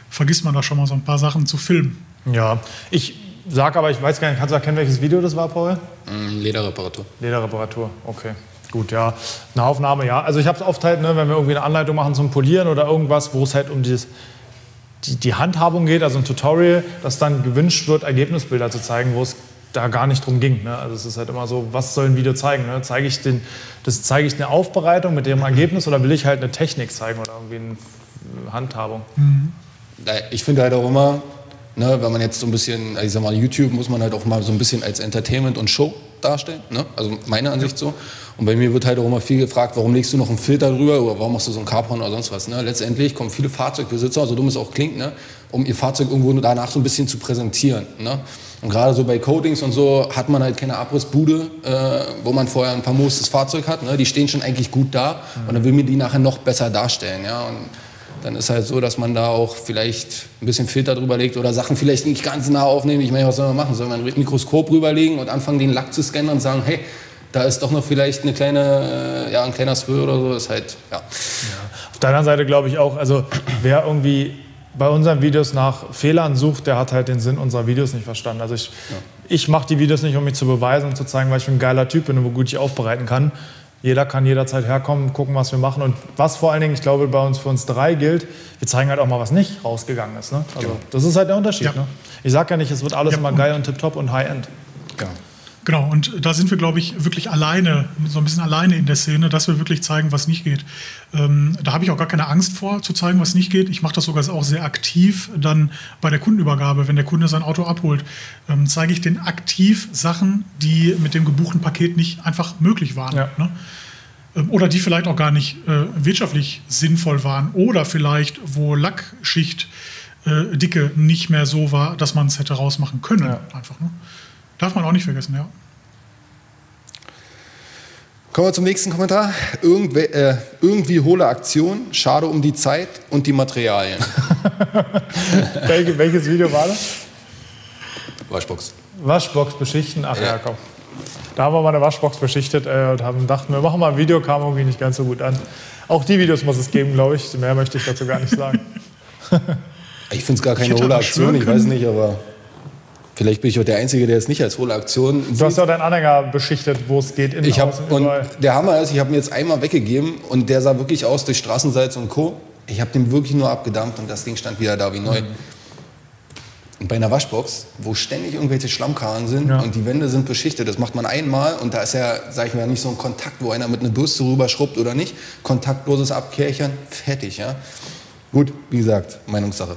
D: vergisst man da schon mal so ein paar Sachen zu filmen.
A: Ja, ich sag aber, ich weiß gar nicht, kannst du erkennen, welches Video das war, Paul?
B: Lederreparatur.
A: Lederreparatur, okay. Gut, ja. Eine Aufnahme, ja. Also ich habe es oft halt, ne, wenn wir irgendwie eine Anleitung machen zum Polieren oder irgendwas, wo es halt um die Handhabung geht, also ein Tutorial, dass dann gewünscht wird, Ergebnisbilder zu zeigen, wo es da gar nicht drum ging. Ne? Also es ist halt immer so, was soll ein Video zeigen? Ne? Zeige ich eine Aufbereitung mit dem Ergebnis oder will ich halt eine Technik zeigen oder irgendwie eine Handhabung?
B: Ich finde halt auch immer, ne, wenn man jetzt so ein bisschen, ich sag mal, YouTube muss man halt auch mal so ein bisschen als Entertainment und Show darstellen. Ne? Also meine Ansicht so. Und bei mir wird halt auch immer viel gefragt, warum legst du noch einen Filter drüber oder warum machst du so einen Carport oder sonst was. Ne? Letztendlich kommen viele Fahrzeugbesitzer, so dumm es auch klingt, ne, um ihr Fahrzeug irgendwo danach so ein bisschen zu präsentieren. Ne? Und gerade so bei Coatings und so hat man halt keine Abrissbude, wo man vorher ein famoses Fahrzeug hat. Ne? Die stehen schon eigentlich gut da und dann will man die nachher noch besser darstellen. Ja? Und dann ist halt so, dass man da auch vielleicht ein bisschen Filter drüber legt oder Sachen vielleicht nicht ganz nah aufnehmen. Ich meine, was soll man machen? Soll man ein Mikroskop rüberlegen und anfangen, den Lack zu scannen und sagen, hey, da ist doch noch vielleicht ein kleiner Swirl oder so. Ist halt, ja.
A: Auf der anderen Seite glaube ich auch, also wer irgendwie bei unseren Videos nach Fehlern sucht, der hat halt den Sinn unserer Videos nicht verstanden. Also ich mache die Videos nicht, um mich zu beweisen und zu zeigen, weil ich ein geiler Typ bin und wo gut ich aufbereiten kann. Jeder kann jederzeit herkommen, gucken, was wir machen. Und was vor allen Dingen, ich glaube, für uns 3 gilt, wir zeigen halt auch mal, was nicht rausgegangen ist. Ne? Also das ist halt der Unterschied. Ja. Ne? Ich sage ja nicht, es wird alles immer geil und tipptopp und High-End.
D: Genau, und da sind wir, glaube ich, wirklich alleine, so ein bisschen alleine in der Szene, dass wir wirklich zeigen, was nicht geht. Da habe ich auch gar keine Angst vor, zu zeigen, was nicht geht. Ich mache das sogar auch sehr aktiv dann bei der Kundenübergabe. Wenn der Kunde sein Auto abholt, zeige ich den aktiv Sachen, die mit dem gebuchten Paket nicht einfach möglich waren. Ja. Ne? Oder die vielleicht auch gar nicht wirtschaftlich sinnvoll waren. Oder vielleicht, wo Lackschicht Dicke nicht mehr so war, dass man es hätte rausmachen können. Ja. Einfach, ne? Darf man auch nicht vergessen, ja.
B: Kommen wir zum nächsten Kommentar. Irgendwie hohle Aktion, schade um die Zeit und die Materialien.
A: Welches Video war das?
B: Waschbox.
A: Waschbox beschichten, ach ja, komm. Da haben wir mal eine Waschbox beschichtet und dachten, wir machen mal ein Video, kam irgendwie nicht ganz so gut an. Auch die Videos muss es geben, glaube ich. Mehr möchte ich dazu gar nicht sagen.
B: Ich finde es gar keine hohle Aktion, ich weiß nicht, aber... Vielleicht bin ich auch der Einzige, der es nicht als hohle Aktion sieht.
A: Du hast ja deinen Anhänger beschichtet, wo es geht.
B: Und der Hammer ist, ich habe ihn jetzt einmal weggegeben und der sah wirklich aus durch Straßensalz und Co. Ich habe den wirklich nur abgedampft und das Ding stand wieder da wie neu. Und bei einer Waschbox, wo ständig irgendwelche Schlammkarren sind und die Wände sind beschichtet, das macht man einmal und da ist ja, sag ich mal, nicht so ein Kontakt, wo einer mit einer Bürste rüberschrubbt oder nicht. Kontaktloses Abkärchern, fertig, ja. Gut, wie gesagt, Meinungssache.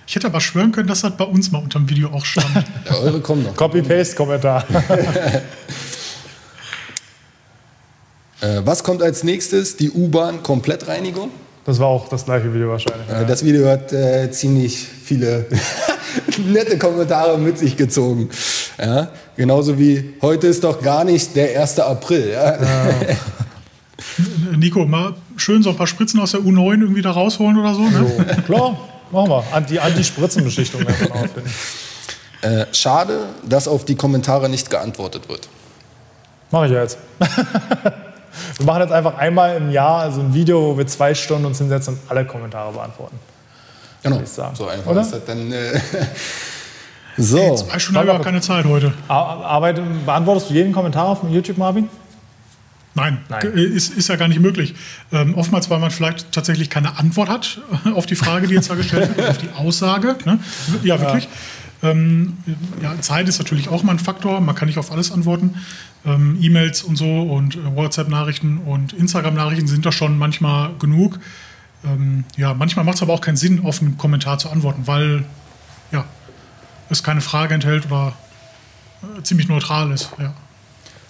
D: Ich hätte aber schwören können, dass das bei uns mal unter dem Video auch stand.
B: Ja, eure kommen noch.
A: Copy-Paste-Kommentar.
B: Was kommt als nächstes? Die U-Bahn-Komplettreinigung?
A: Das war auch das gleiche Video wahrscheinlich.
B: Das Video hat ziemlich viele nette Kommentare mit sich gezogen. Ja, genauso wie heute ist doch gar nicht der 1. April. Ja?
D: Nico, mal schön so ein paar Spritzen aus der U9 irgendwie da rausholen oder so. Ne?
A: So, klar, machen wir. Anti-Spritzenbeschichtung.
B: Schade, dass auf die Kommentare nicht geantwortet wird.
A: Mache ich ja jetzt. Wir machen jetzt einfach einmal im Jahr also ein Video, wo wir 2 Stunden uns hinsetzen und alle Kommentare beantworten.
B: Genau, so einfach
A: oder?
B: Ist das dann.
D: So. Hey, 2 Stunden habe ich auch keine Zeit heute.
A: Beantwortest du jeden Kommentar auf YouTube, Marvin?
D: Nein. Ist ja gar nicht möglich. Oftmals, weil man vielleicht tatsächlich keine Antwort hat auf die Frage, die jetzt da gestellt wird, auf die Aussage. Ne? Ja, wirklich. Zeit ist natürlich auch mal ein Faktor. Man kann nicht auf alles antworten. E-Mails und so und WhatsApp-Nachrichten und Instagram-Nachrichten sind da schon manchmal genug. Manchmal macht es aber auch keinen Sinn, auf einen Kommentar zu antworten, weil es keine Frage enthält oder ziemlich neutral ist. Ja.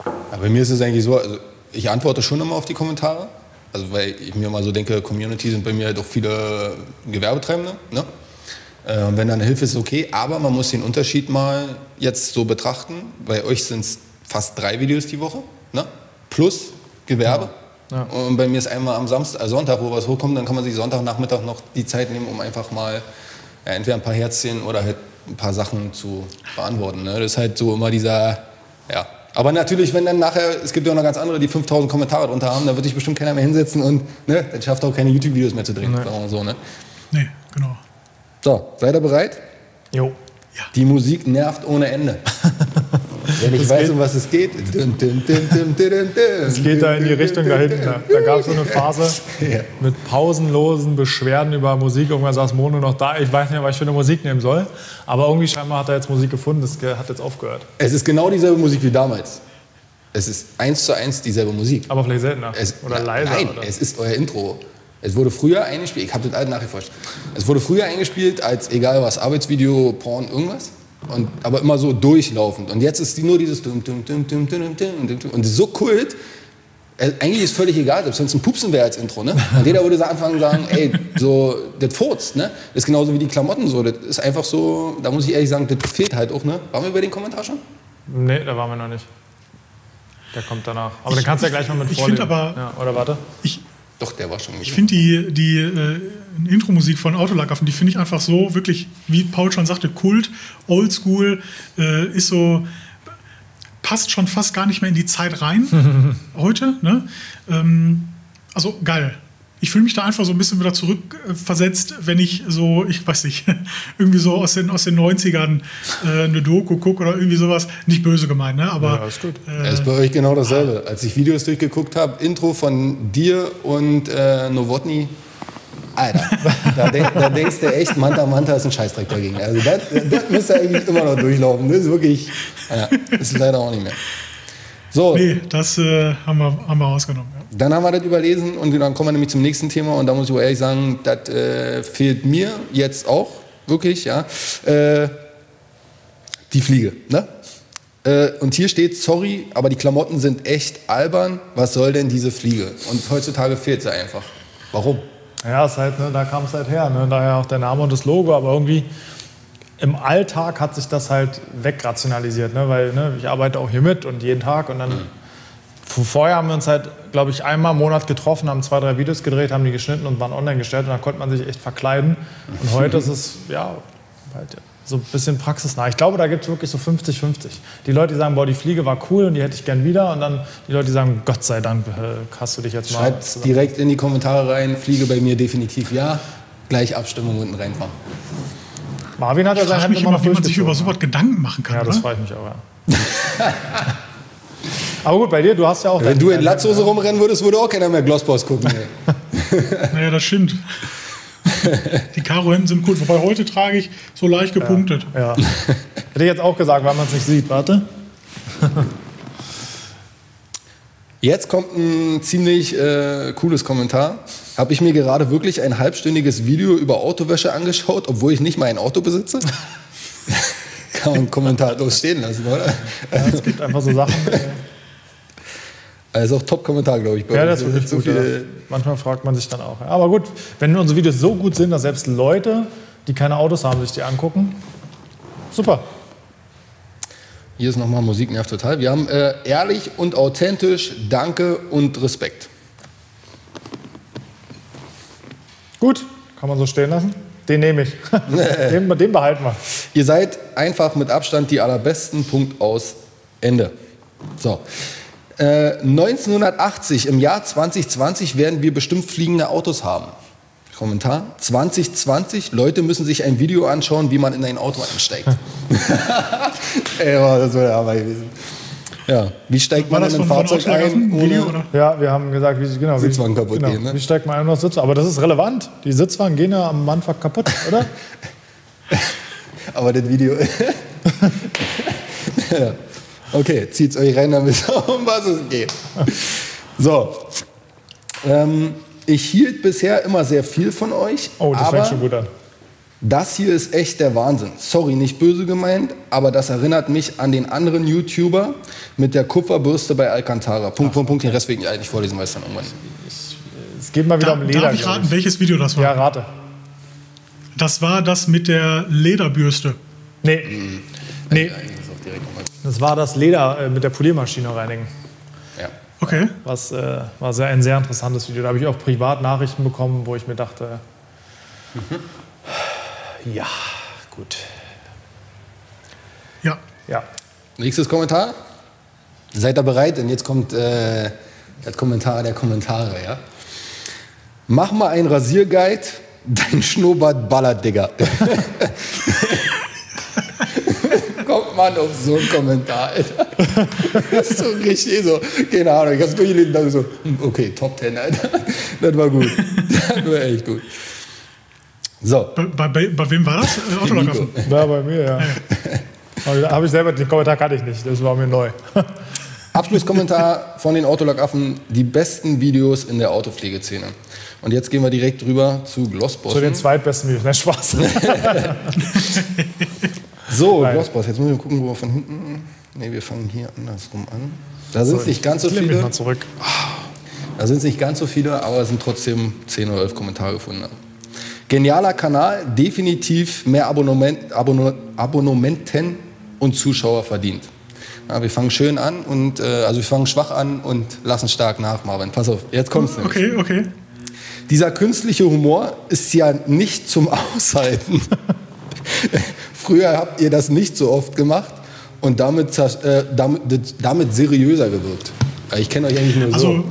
B: Ja, bei mir ist es eigentlich so, also ich antworte schon immer auf die Kommentare, also weil ich mir mal so denke, Community sind bei mir halt auch viele Gewerbetreibende. Ne? Und wenn da eine Hilfe ist, okay, aber man muss den Unterschied mal jetzt so betrachten. Bei euch sind es fast 3 Videos die Woche, ne? Plus Gewerbe. Ja. Und bei mir ist einmal am Sonntag, wo was hochkommt, dann kann man sich Sonntagnachmittag noch die Zeit nehmen, um einfach mal entweder ein paar Herzchen oder halt ein paar Sachen zu beantworten. Ne? Das ist halt so immer dieser, Aber natürlich, wenn dann nachher, es gibt ja auch noch ganz andere, die 5000 Kommentare drunter haben, da wird sich bestimmt keiner mehr hinsetzen und dann schafft auch keine YouTube-Videos mehr zu drehen. So, ne?
D: Nee, genau.
B: So, seid ihr bereit?
A: Jo.
B: Ja. Die Musik nervt ohne Ende. Wenn ich weiß, um was es geht.
A: Es geht da in die Richtung da hinten. Da gab es so eine Phase mit pausenlosen Beschwerden über Musik. Irgendwann saß Mono noch da. Ich weiß nicht mehr, was ich für eine Musik nehmen soll. Aber irgendwie scheinbar hat er jetzt Musik gefunden. Das hat jetzt aufgehört.
B: Es ist genau dieselbe Musik wie damals. Es ist 1:1 dieselbe Musik.
A: Aber vielleicht seltener oder leiser.
B: Nein, es ist euer Intro. Es wurde früher eingespielt, ich habe das alles nachgeforscht. Es wurde früher eingespielt als egal was, Arbeitsvideo, Porn, irgendwas. Aber immer so durchlaufend. Und jetzt ist nur dieses und das ist so kult. Eigentlich ist völlig egal, ob es ein Pupsen wäre als Intro. Ne? Und jeder würde anfangen und sagen, ey, so, das furzt. Ne? Das ist genauso wie die Klamotten so. Das ist einfach so, da muss ich ehrlich sagen, das fehlt halt auch. Ne? Waren wir bei den Kommentar schon?
A: Nee, da waren wir noch nicht. Der kommt danach. Aber den kannst du ja gleich mal mit vorlesen.
D: Ich finde aber...
A: oder warte?
B: Doch, der war schon.
D: Ich finde die Intro-Musik von Autolackaffen, die finde ich einfach so wirklich, wie Paul schon sagte, Kult, Oldschool, ist so, passt schon fast gar nicht mehr in die Zeit rein heute. Ne? Also geil. Ich fühle mich da einfach so ein bisschen wieder zurückversetzt, wenn ich so, ich weiß nicht, irgendwie so aus den 90ern eine Doku gucke oder irgendwie sowas. Nicht böse gemeint, ne? Aber
B: ist gut. Ist bei euch genau dasselbe. Als ich Videos durchgeguckt habe, Intro von dir und Novotny, Alter, da denkst du echt, Manta ist ein Scheißdreck dagegen. Also das müsste eigentlich immer noch durchlaufen. Das ist wirklich, ist leider auch nicht mehr. So.
D: Nee, das haben wir rausgenommen. Ja.
B: Dann haben wir das überlesen und dann kommen wir nämlich zum nächsten Thema und da muss ich ehrlich sagen, das fehlt mir jetzt auch wirklich, die Fliege. Ne? Und hier steht, sorry, aber die Klamotten sind echt albern, was soll denn diese Fliege? Und heutzutage fehlt sie einfach. Warum?
A: Ja, ist halt, da kam es halt her, ne? Daher auch der Name und das Logo, aber irgendwie im Alltag hat sich das halt wegrationalisiert, ne? Weil ich arbeite auch hier mit und jeden Tag und dann vorher haben wir uns halt, glaube ich, einmal im Monat getroffen, haben 2, 3 Videos gedreht, haben die geschnitten und waren online gestellt und da konnte man sich echt verkleiden und heute ist es, halt so ein bisschen praxisnah. Ich glaube, da gibt es wirklich so 50-50. Die Leute, die sagen, boah, die Fliege war cool und die hätte ich gern wieder. Und dann die Leute, die sagen, Gott sei Dank, hast du dich jetzt mal...
B: Schreibt direkt in die Kommentare rein, Fliege bei mir definitiv ja. Gleich Abstimmung unten reinfahren.
A: Marvin hat ja sein Hemd immer noch
D: wie man sich über sowas Gedanken machen kann,
A: ja, das freue ich mich auch, ja. Aber gut, bei dir, du hast ja auch...
B: Wenn du in Latzhose rumrennen würdest, würde auch keiner mehr Glossboss gucken.
D: Naja, das stimmt. Die Karohemden sind cool, wobei heute trage ich so leicht gepunktet.
A: Ja. Hätte ich jetzt auch gesagt, weil man es nicht sieht. Warte.
B: Jetzt kommt ein ziemlich cooles Kommentar. Habe ich mir gerade wirklich ein halbstündiges Video über Autowäsche angeschaut, obwohl ich nicht mal ein Auto besitze? Kann man kommentarlos stehen lassen, oder?
A: Ja, es gibt einfach so Sachen...
B: Also auch Top-Kommentar, glaube ich.
A: Ja, das ist wirklich so gut. Manchmal fragt man sich dann auch. Aber gut, wenn unsere Videos so gut sind, dass selbst Leute, die keine Autos haben, sich die angucken, super.
B: Hier ist nochmal Musik nervt total. Wir haben ehrlich und authentisch, danke und Respekt.
A: Gut, kann man so stehen lassen. Den nehme ich. Den behalten wir.
B: Ihr seid einfach mit Abstand die allerbesten. Punkt aus Ende. So. 1980, im Jahr 2020 werden wir bestimmt fliegende Autos haben. Kommentar. 2020, Leute müssen sich ein Video anschauen, wie man in ein Auto einsteigt. Ey, das wäre aber gewesen. Ja, wie steigt man in ein Fahrzeug ein?
D: Video, oder?
A: Ja, wir haben gesagt, wie
B: Sitzwagen kaputt gehen. Ne?
A: Wie steigt man ein und Sitzwagen? Aber das ist relevant. Die Sitzwagen gehen ja am Anfang kaputt, oder?
B: Aber das Video... ja. Okay, zieht's euch rein, damit um was es geht. So. Ich hielt bisher immer sehr viel von euch.
A: Oh, das fängt schon gut an.
B: Das hier ist echt der Wahnsinn. Sorry, nicht böse gemeint, aber das erinnert mich an den anderen YouTuber mit der Kupferbürste bei Alcantara. Punkt. Den Rest will ich eigentlich nicht vorlesen, weil es dann irgendwann...
A: Es geht mal wieder um Leder.
D: Darf ich raten, welches Video das war?
A: Ja, rate.
D: Das war das mit der Lederbürste.
A: Nee. Nee. Das war das Leder mit der Poliermaschine reinigen.
B: Ja.
D: Okay.
A: Was war ein sehr interessantes Video. Da habe ich auch privat Nachrichten bekommen, wo ich mir dachte, ja, gut.
D: Ja.
A: Ja.
B: Nächstes Kommentar. Seid ihr bereit? Und jetzt kommt der Kommentar der Kommentare. Ja? Mach mal einen Rasierguide, dein Schnurrbart ballert, Digga. Kommt man auf so einen Kommentar, Alter. Das ist so richtig so, keine Ahnung, ich hab's durchgelesen und so, okay, Top 10, Alter. Das war gut. Das war echt gut. So.
D: Bei wem war das? Autolackaffen?
A: Ja, bei mir, ja. Habe ich selber, den Kommentar kannte ich nicht, das war mir neu.
B: Abschlusskommentar von den Autolackaffen, die besten Videos in der Autopflegeszene. Und jetzt gehen wir direkt rüber zu Glossboss.
A: Zu den zweitbesten Videos, nein, Spaß.
B: So, Glossboss, jetzt müssen wir gucken, wo wir von hinten... Ne, wir fangen hier andersrum an. Da sind es nicht ganz so viele.
A: Mal zurück.
B: Da sind es nicht ganz so viele, aber es sind trotzdem 10 oder 11 Kommentare gefunden. Genialer Kanal, definitiv mehr Abonnementen und Zuschauer verdient. Ja, wir fangen schön an und also wir fangen schwach an und lassen stark nach, Marvin. Pass auf, jetzt kommt's nämlich.
D: Okay.
B: Dieser künstliche Humor ist ja nicht zum Aushalten. Früher habt ihr das nicht so oft gemacht und damit seriöser gewirkt. Ich kenne euch eigentlich nur so.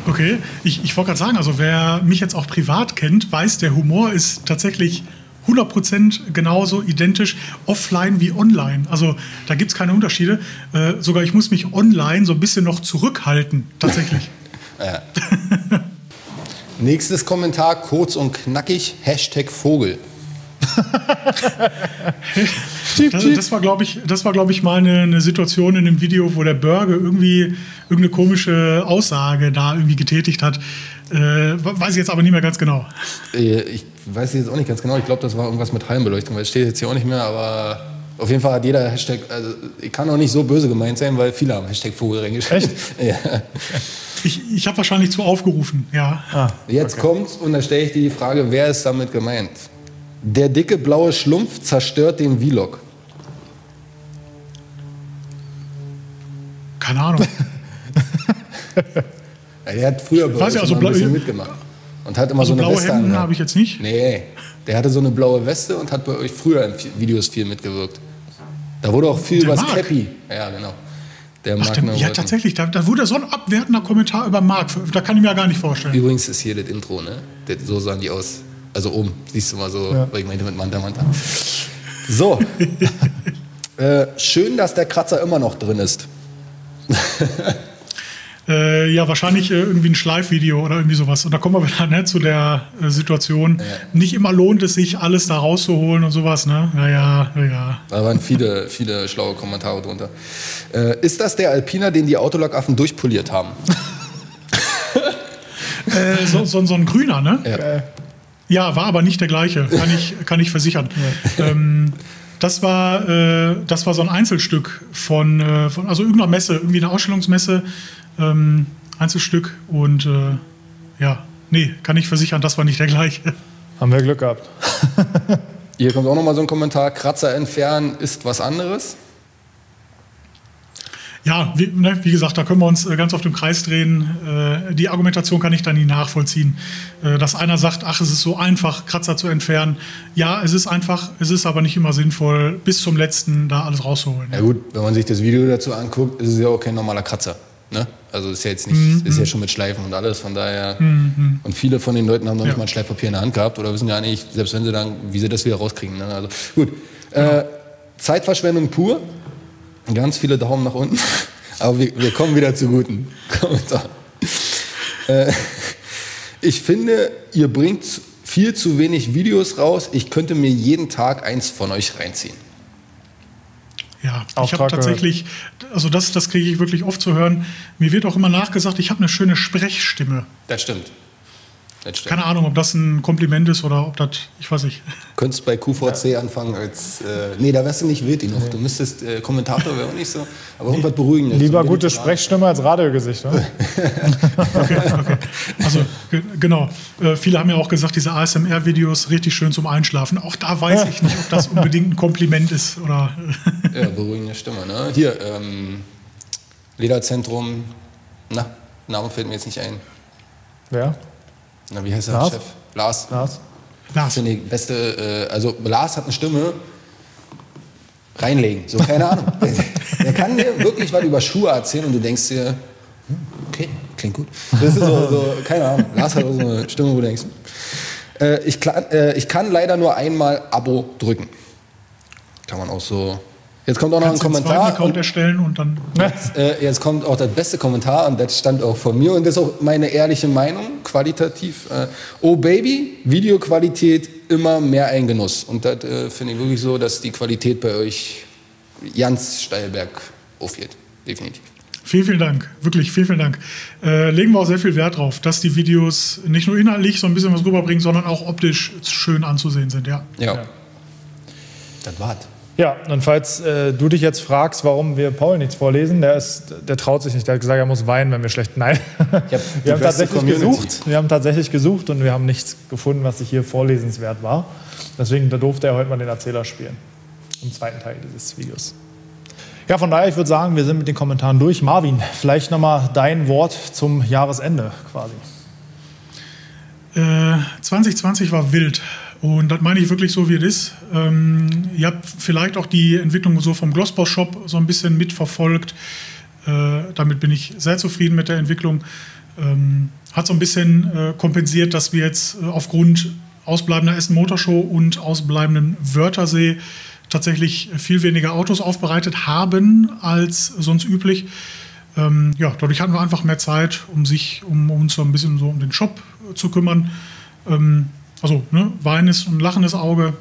D: Okay, ich wollte gerade sagen, also wer mich jetzt auch privat kennt, weiß, der Humor ist tatsächlich 100% genauso identisch offline wie online. Also da gibt es keine Unterschiede. Sogar ich muss mich online so ein bisschen noch zurückhalten, tatsächlich.
B: Ja. Nächstes Kommentar, kurz und knackig, #Vogel.
D: Das war, glaube ich, mal eine Situation in einem Video, wo der Börge irgendeine komische Aussage da irgendwie getätigt hat. Weiß ich jetzt aber nicht mehr ganz genau.
B: Ich weiß jetzt auch nicht ganz genau. Ich glaube, das war irgendwas mit Hallenbeleuchtung, weil es steht jetzt hier auch nicht mehr, aber auf jeden Fall hat jeder Hashtag, also ich kann auch nicht so böse gemeint sein, weil viele haben #Vogel reingeschrieben. Ja.
D: Ich habe wahrscheinlich zu aufgerufen, ja.
B: Jetzt kommt's und da stelle ich dir die Frage, wer ist damit gemeint? Der dicke blaue Schlumpf zerstört den Vlog.
D: Keine Ahnung.
B: Der hat früher bei euch ein bisschen mitgemacht. Und hat immer so eine
D: blaue
B: Weste
D: Hemden habe ich jetzt nicht.
B: Nee, der hatte so eine blaue Weste und hat bei euch früher in Videos viel mitgewirkt. Da wurde auch viel über das Cappy. Ja, genau.
D: Ja, tatsächlich. Da wurde so ein abwertender Kommentar über Marc. Da kann ich mir ja gar nicht vorstellen.
B: Übrigens ist hier das Intro, ne? So sahen die aus. Also oben, siehst du mal so, ja. Weil ich meinte mit Manta. So. Schön, dass der Kratzer immer noch drin ist.
D: Ja, wahrscheinlich irgendwie ein Schleifvideo oder irgendwie sowas. Und da kommen wir wieder zu der Situation. Ja. Nicht immer lohnt es sich, alles da rauszuholen und sowas. Ne? Ja.
B: Da waren viele schlaue Kommentare drunter. Ist das der Alpina, den die Autolackaffen durchpoliert haben?
D: So ein grüner, ne?
B: Ja.
D: Ja, war aber nicht der gleiche, kann ich versichern. Ja. Das war so ein Einzelstück von also irgendeiner Messe, irgendwie eine Ausstellungsmesse, Einzelstück und ja, nee, kann ich versichern, das war nicht der gleiche.
A: Haben wir Glück gehabt.
B: Hier kommt auch noch mal so ein Kommentar, Kratzer entfernen ist was anderes.
D: Ja, wie gesagt, da können wir uns ganz auf dem Kreis drehen. Die Argumentation kann ich dann nie nachvollziehen. Dass einer sagt, ach, es ist so einfach, Kratzer zu entfernen. Ja, es ist einfach, es ist aber nicht immer sinnvoll, bis zum Letzten da alles rauszuholen.
B: Ja gut, wenn man sich das Video dazu anguckt, ist es ja auch kein normaler Kratzer. Ne? Also ist ja jetzt nicht, ist ja schon mit Schleifen und alles, von daher. Und viele von den Leuten haben noch nicht mal ein Schleifpapier in der Hand gehabt oder wissen ja nicht, selbst wenn sie dann, wie sie das wieder rauskriegen. Ne? Also gut, Zeitverschwendung pur. Ganz viele Daumen nach unten, aber wir kommen wieder zu guten Kommentaren. Ich finde, ihr bringt viel zu wenig Videos raus. Ich könnte mir jeden Tag eins von euch reinziehen.
D: Ja, ich habe tatsächlich, also das kriege ich wirklich oft zu hören. Mir wird auch immer nachgesagt, ich habe eine schöne Sprechstimme.
B: Das stimmt.
D: Keine Ahnung, ob das ein Kompliment ist oder ob das, ich weiß nicht.
B: Könntest bei QVC anfangen als, nee, da wärst du nicht wild noch. Du müsstest, Kommentator wäre auch nicht so, aber irgendwas Beruhigendes.
A: Lieber gute Sprechstimme als Radiogesicht, ne?
D: Okay. Also, genau. Viele haben ja auch gesagt, diese ASMR-Videos richtig schön zum Einschlafen. Auch da weiß ich nicht, ob das unbedingt ein Kompliment ist, oder?
B: Ja, beruhigende Stimme, ne? Hier, Lederzentrum, na, Name fällt mir jetzt nicht ein.
A: Wer?
B: Na, wie heißt der
A: Lars?
B: Chef? Lars.
D: Lars.
B: Finde ich beste, also Lars hat eine Stimme, reinlegen, so keine Ahnung. Der kann dir wirklich was über Schuhe erzählen und du denkst dir, okay, klingt gut. Das ist so keine Ahnung. Lars hat auch so eine Stimme, wo du denkst, ich kann leider nur einmal Abo drücken. Kann man auch so. Jetzt kommt auch noch ein Kommentar.
D: Einen Account erstellen und dann.
B: Jetzt kommt auch der beste Kommentar und das stammt auch von mir und das ist auch meine ehrliche Meinung, qualitativ. Oh Baby, Videoqualität immer mehr ein Genuss. Und das finde ich wirklich so, dass die Qualität bei euch ganz steil bergauf geht. Definitiv.
D: Vielen Dank, wirklich vielen Dank. Legen wir auch sehr viel Wert drauf, dass die Videos nicht nur inhaltlich so ein bisschen was rüberbringen, sondern auch optisch schön anzusehen sind. Ja.
B: Das war's.
A: Ja, und falls du dich jetzt fragst, warum wir Paul nichts vorlesen, der traut sich nicht. Der hat gesagt, er muss weinen, wenn wir schlecht. Nein, wir haben tatsächlich gesucht und wir haben nichts gefunden, was sich hier vorlesenswert war. Deswegen durfte er heute mal den Erzähler spielen. Im zweiten Teil dieses Videos. Ja, von daher, ich würde sagen, wir sind mit den Kommentaren durch. Marvin, vielleicht nochmal dein Wort zum Jahresende quasi.
D: 2020 war wild. Und das meine ich wirklich so, wie es ist. Ihr habt vielleicht auch die Entwicklung so vom Glossboss Shop so ein bisschen mitverfolgt. Damit bin ich sehr zufrieden mit der Entwicklung. Hat so ein bisschen kompensiert, dass wir jetzt aufgrund ausbleibender Essen Motorshow und ausbleibenden Wörthersee tatsächlich viel weniger Autos aufbereitet haben als sonst üblich. Ja, dadurch hatten wir einfach mehr Zeit, um uns so ein bisschen so um den Shop zu kümmern. Also weinendes und lachendes Auge.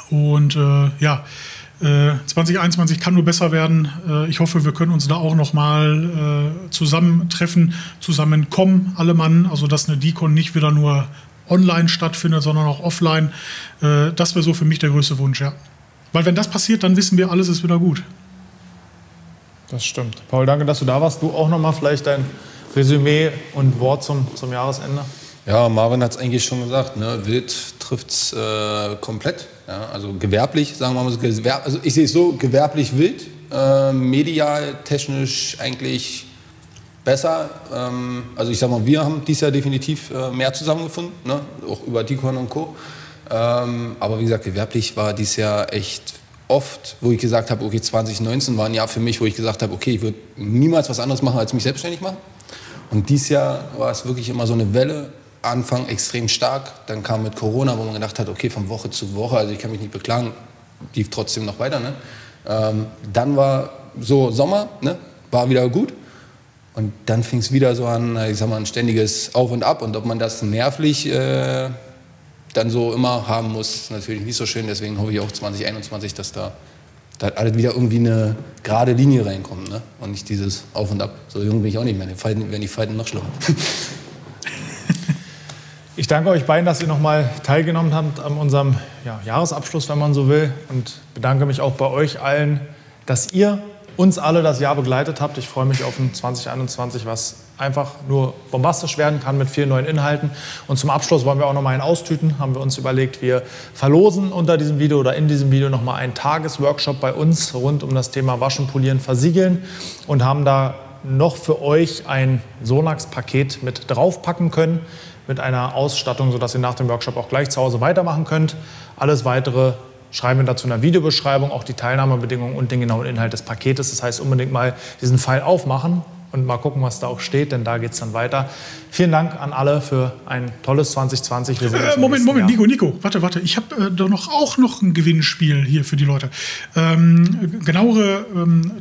D: Und 2021 kann nur besser werden. Ich hoffe, wir können uns da auch noch mal zusammentreffen, zusammenkommen, alle Mann. Also dass eine DICON nicht wieder nur online stattfindet, sondern auch offline. Das wäre so für mich der größte Wunsch, ja. Weil wenn das passiert, dann wissen wir, alles ist wieder gut.
A: Das stimmt. Paul, danke, dass du da warst. Du auch noch mal vielleicht dein Resümee und Wort zum Jahresende.
B: Ja, Marvin hat es eigentlich schon gesagt, ne? Wild trifft es komplett. Ja? Also gewerblich, sagen wir mal so. Also ich sehe es so, gewerblich wild, medial, technisch eigentlich besser. Also ich sag mal, wir haben dieses Jahr definitiv mehr zusammengefunden, ne? Auch über DICON und Co. Aber wie gesagt, gewerblich war dieses Jahr echt oft, wo ich gesagt habe, okay, 2019 war ein Jahr für mich, wo ich gesagt habe, okay, ich würde niemals was anderes machen, als mich selbstständig machen. Und dieses Jahr war es wirklich immer so eine Welle. Anfang extrem stark, dann kam mit Corona, wo man gedacht hat, okay, von Woche zu Woche, also ich kann mich nicht beklagen, lief trotzdem noch weiter. Ne? Dann war so Sommer, ne? War wieder gut und dann fing es wieder so an, ich sag mal, ein ständiges Auf und Ab und ob man das nervlich dann so immer haben muss, ist natürlich nicht so schön, deswegen hoffe ich auch 2021, dass da alles wieder irgendwie eine gerade Linie reinkommt, ne? Und nicht dieses Auf und Ab. So jung bin ich auch nicht mehr, wenn die Falten noch schlimmer.
A: Ich danke euch beiden, dass ihr nochmal teilgenommen habt an unserem Jahresabschluss, wenn man so will. Und bedanke mich auch bei euch allen, dass ihr uns alle das Jahr begleitet habt. Ich freue mich auf ein 2021, was einfach nur bombastisch werden kann mit vielen neuen Inhalten. Und zum Abschluss wollen wir auch noch mal einen austüten, haben wir uns überlegt. Wir verlosen unter diesem Video oder in diesem Video noch mal einen Tagesworkshop bei uns rund um das Thema Waschen, Polieren, Versiegeln und haben da noch für euch ein Sonax-Paket mit draufpacken können, mit einer Ausstattung, sodass ihr nach dem Workshop auch gleich zu Hause weitermachen könnt. Alles Weitere schreiben wir dazu in der Videobeschreibung, auch die Teilnahmebedingungen und den genauen Inhalt des Paketes. Das heißt, unbedingt mal diesen Pfeil aufmachen und mal gucken, was da auch steht, denn da geht es dann weiter. Vielen Dank an alle für ein tolles 2020. Wir sehen uns
D: Moment, Nico, warte. Ich habe doch auch noch ein Gewinnspiel hier für die Leute. Genauere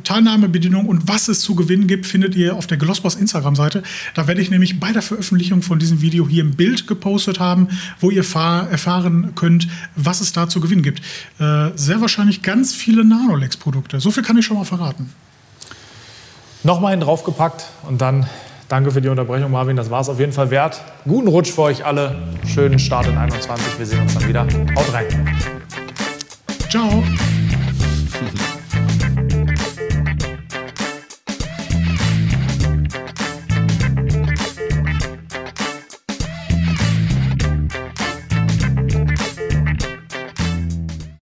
D: Teilnahmebedingungen und was es zu gewinnen gibt, findet ihr auf der Glossboss Instagram-Seite. Da werde ich nämlich bei der Veröffentlichung von diesem Video hier ein Bild gepostet haben, wo ihr erfahren könnt, was es da zu gewinnen gibt. Sehr wahrscheinlich ganz viele Nanolex-Produkte. So viel kann ich schon mal verraten.
A: Nochmal hin draufgepackt und dann danke für die Unterbrechung, Marvin. Das war es auf jeden Fall wert. Guten Rutsch für euch alle. Schönen Start in 21. Wir sehen uns dann wieder. Haut rein.
D: Ciao.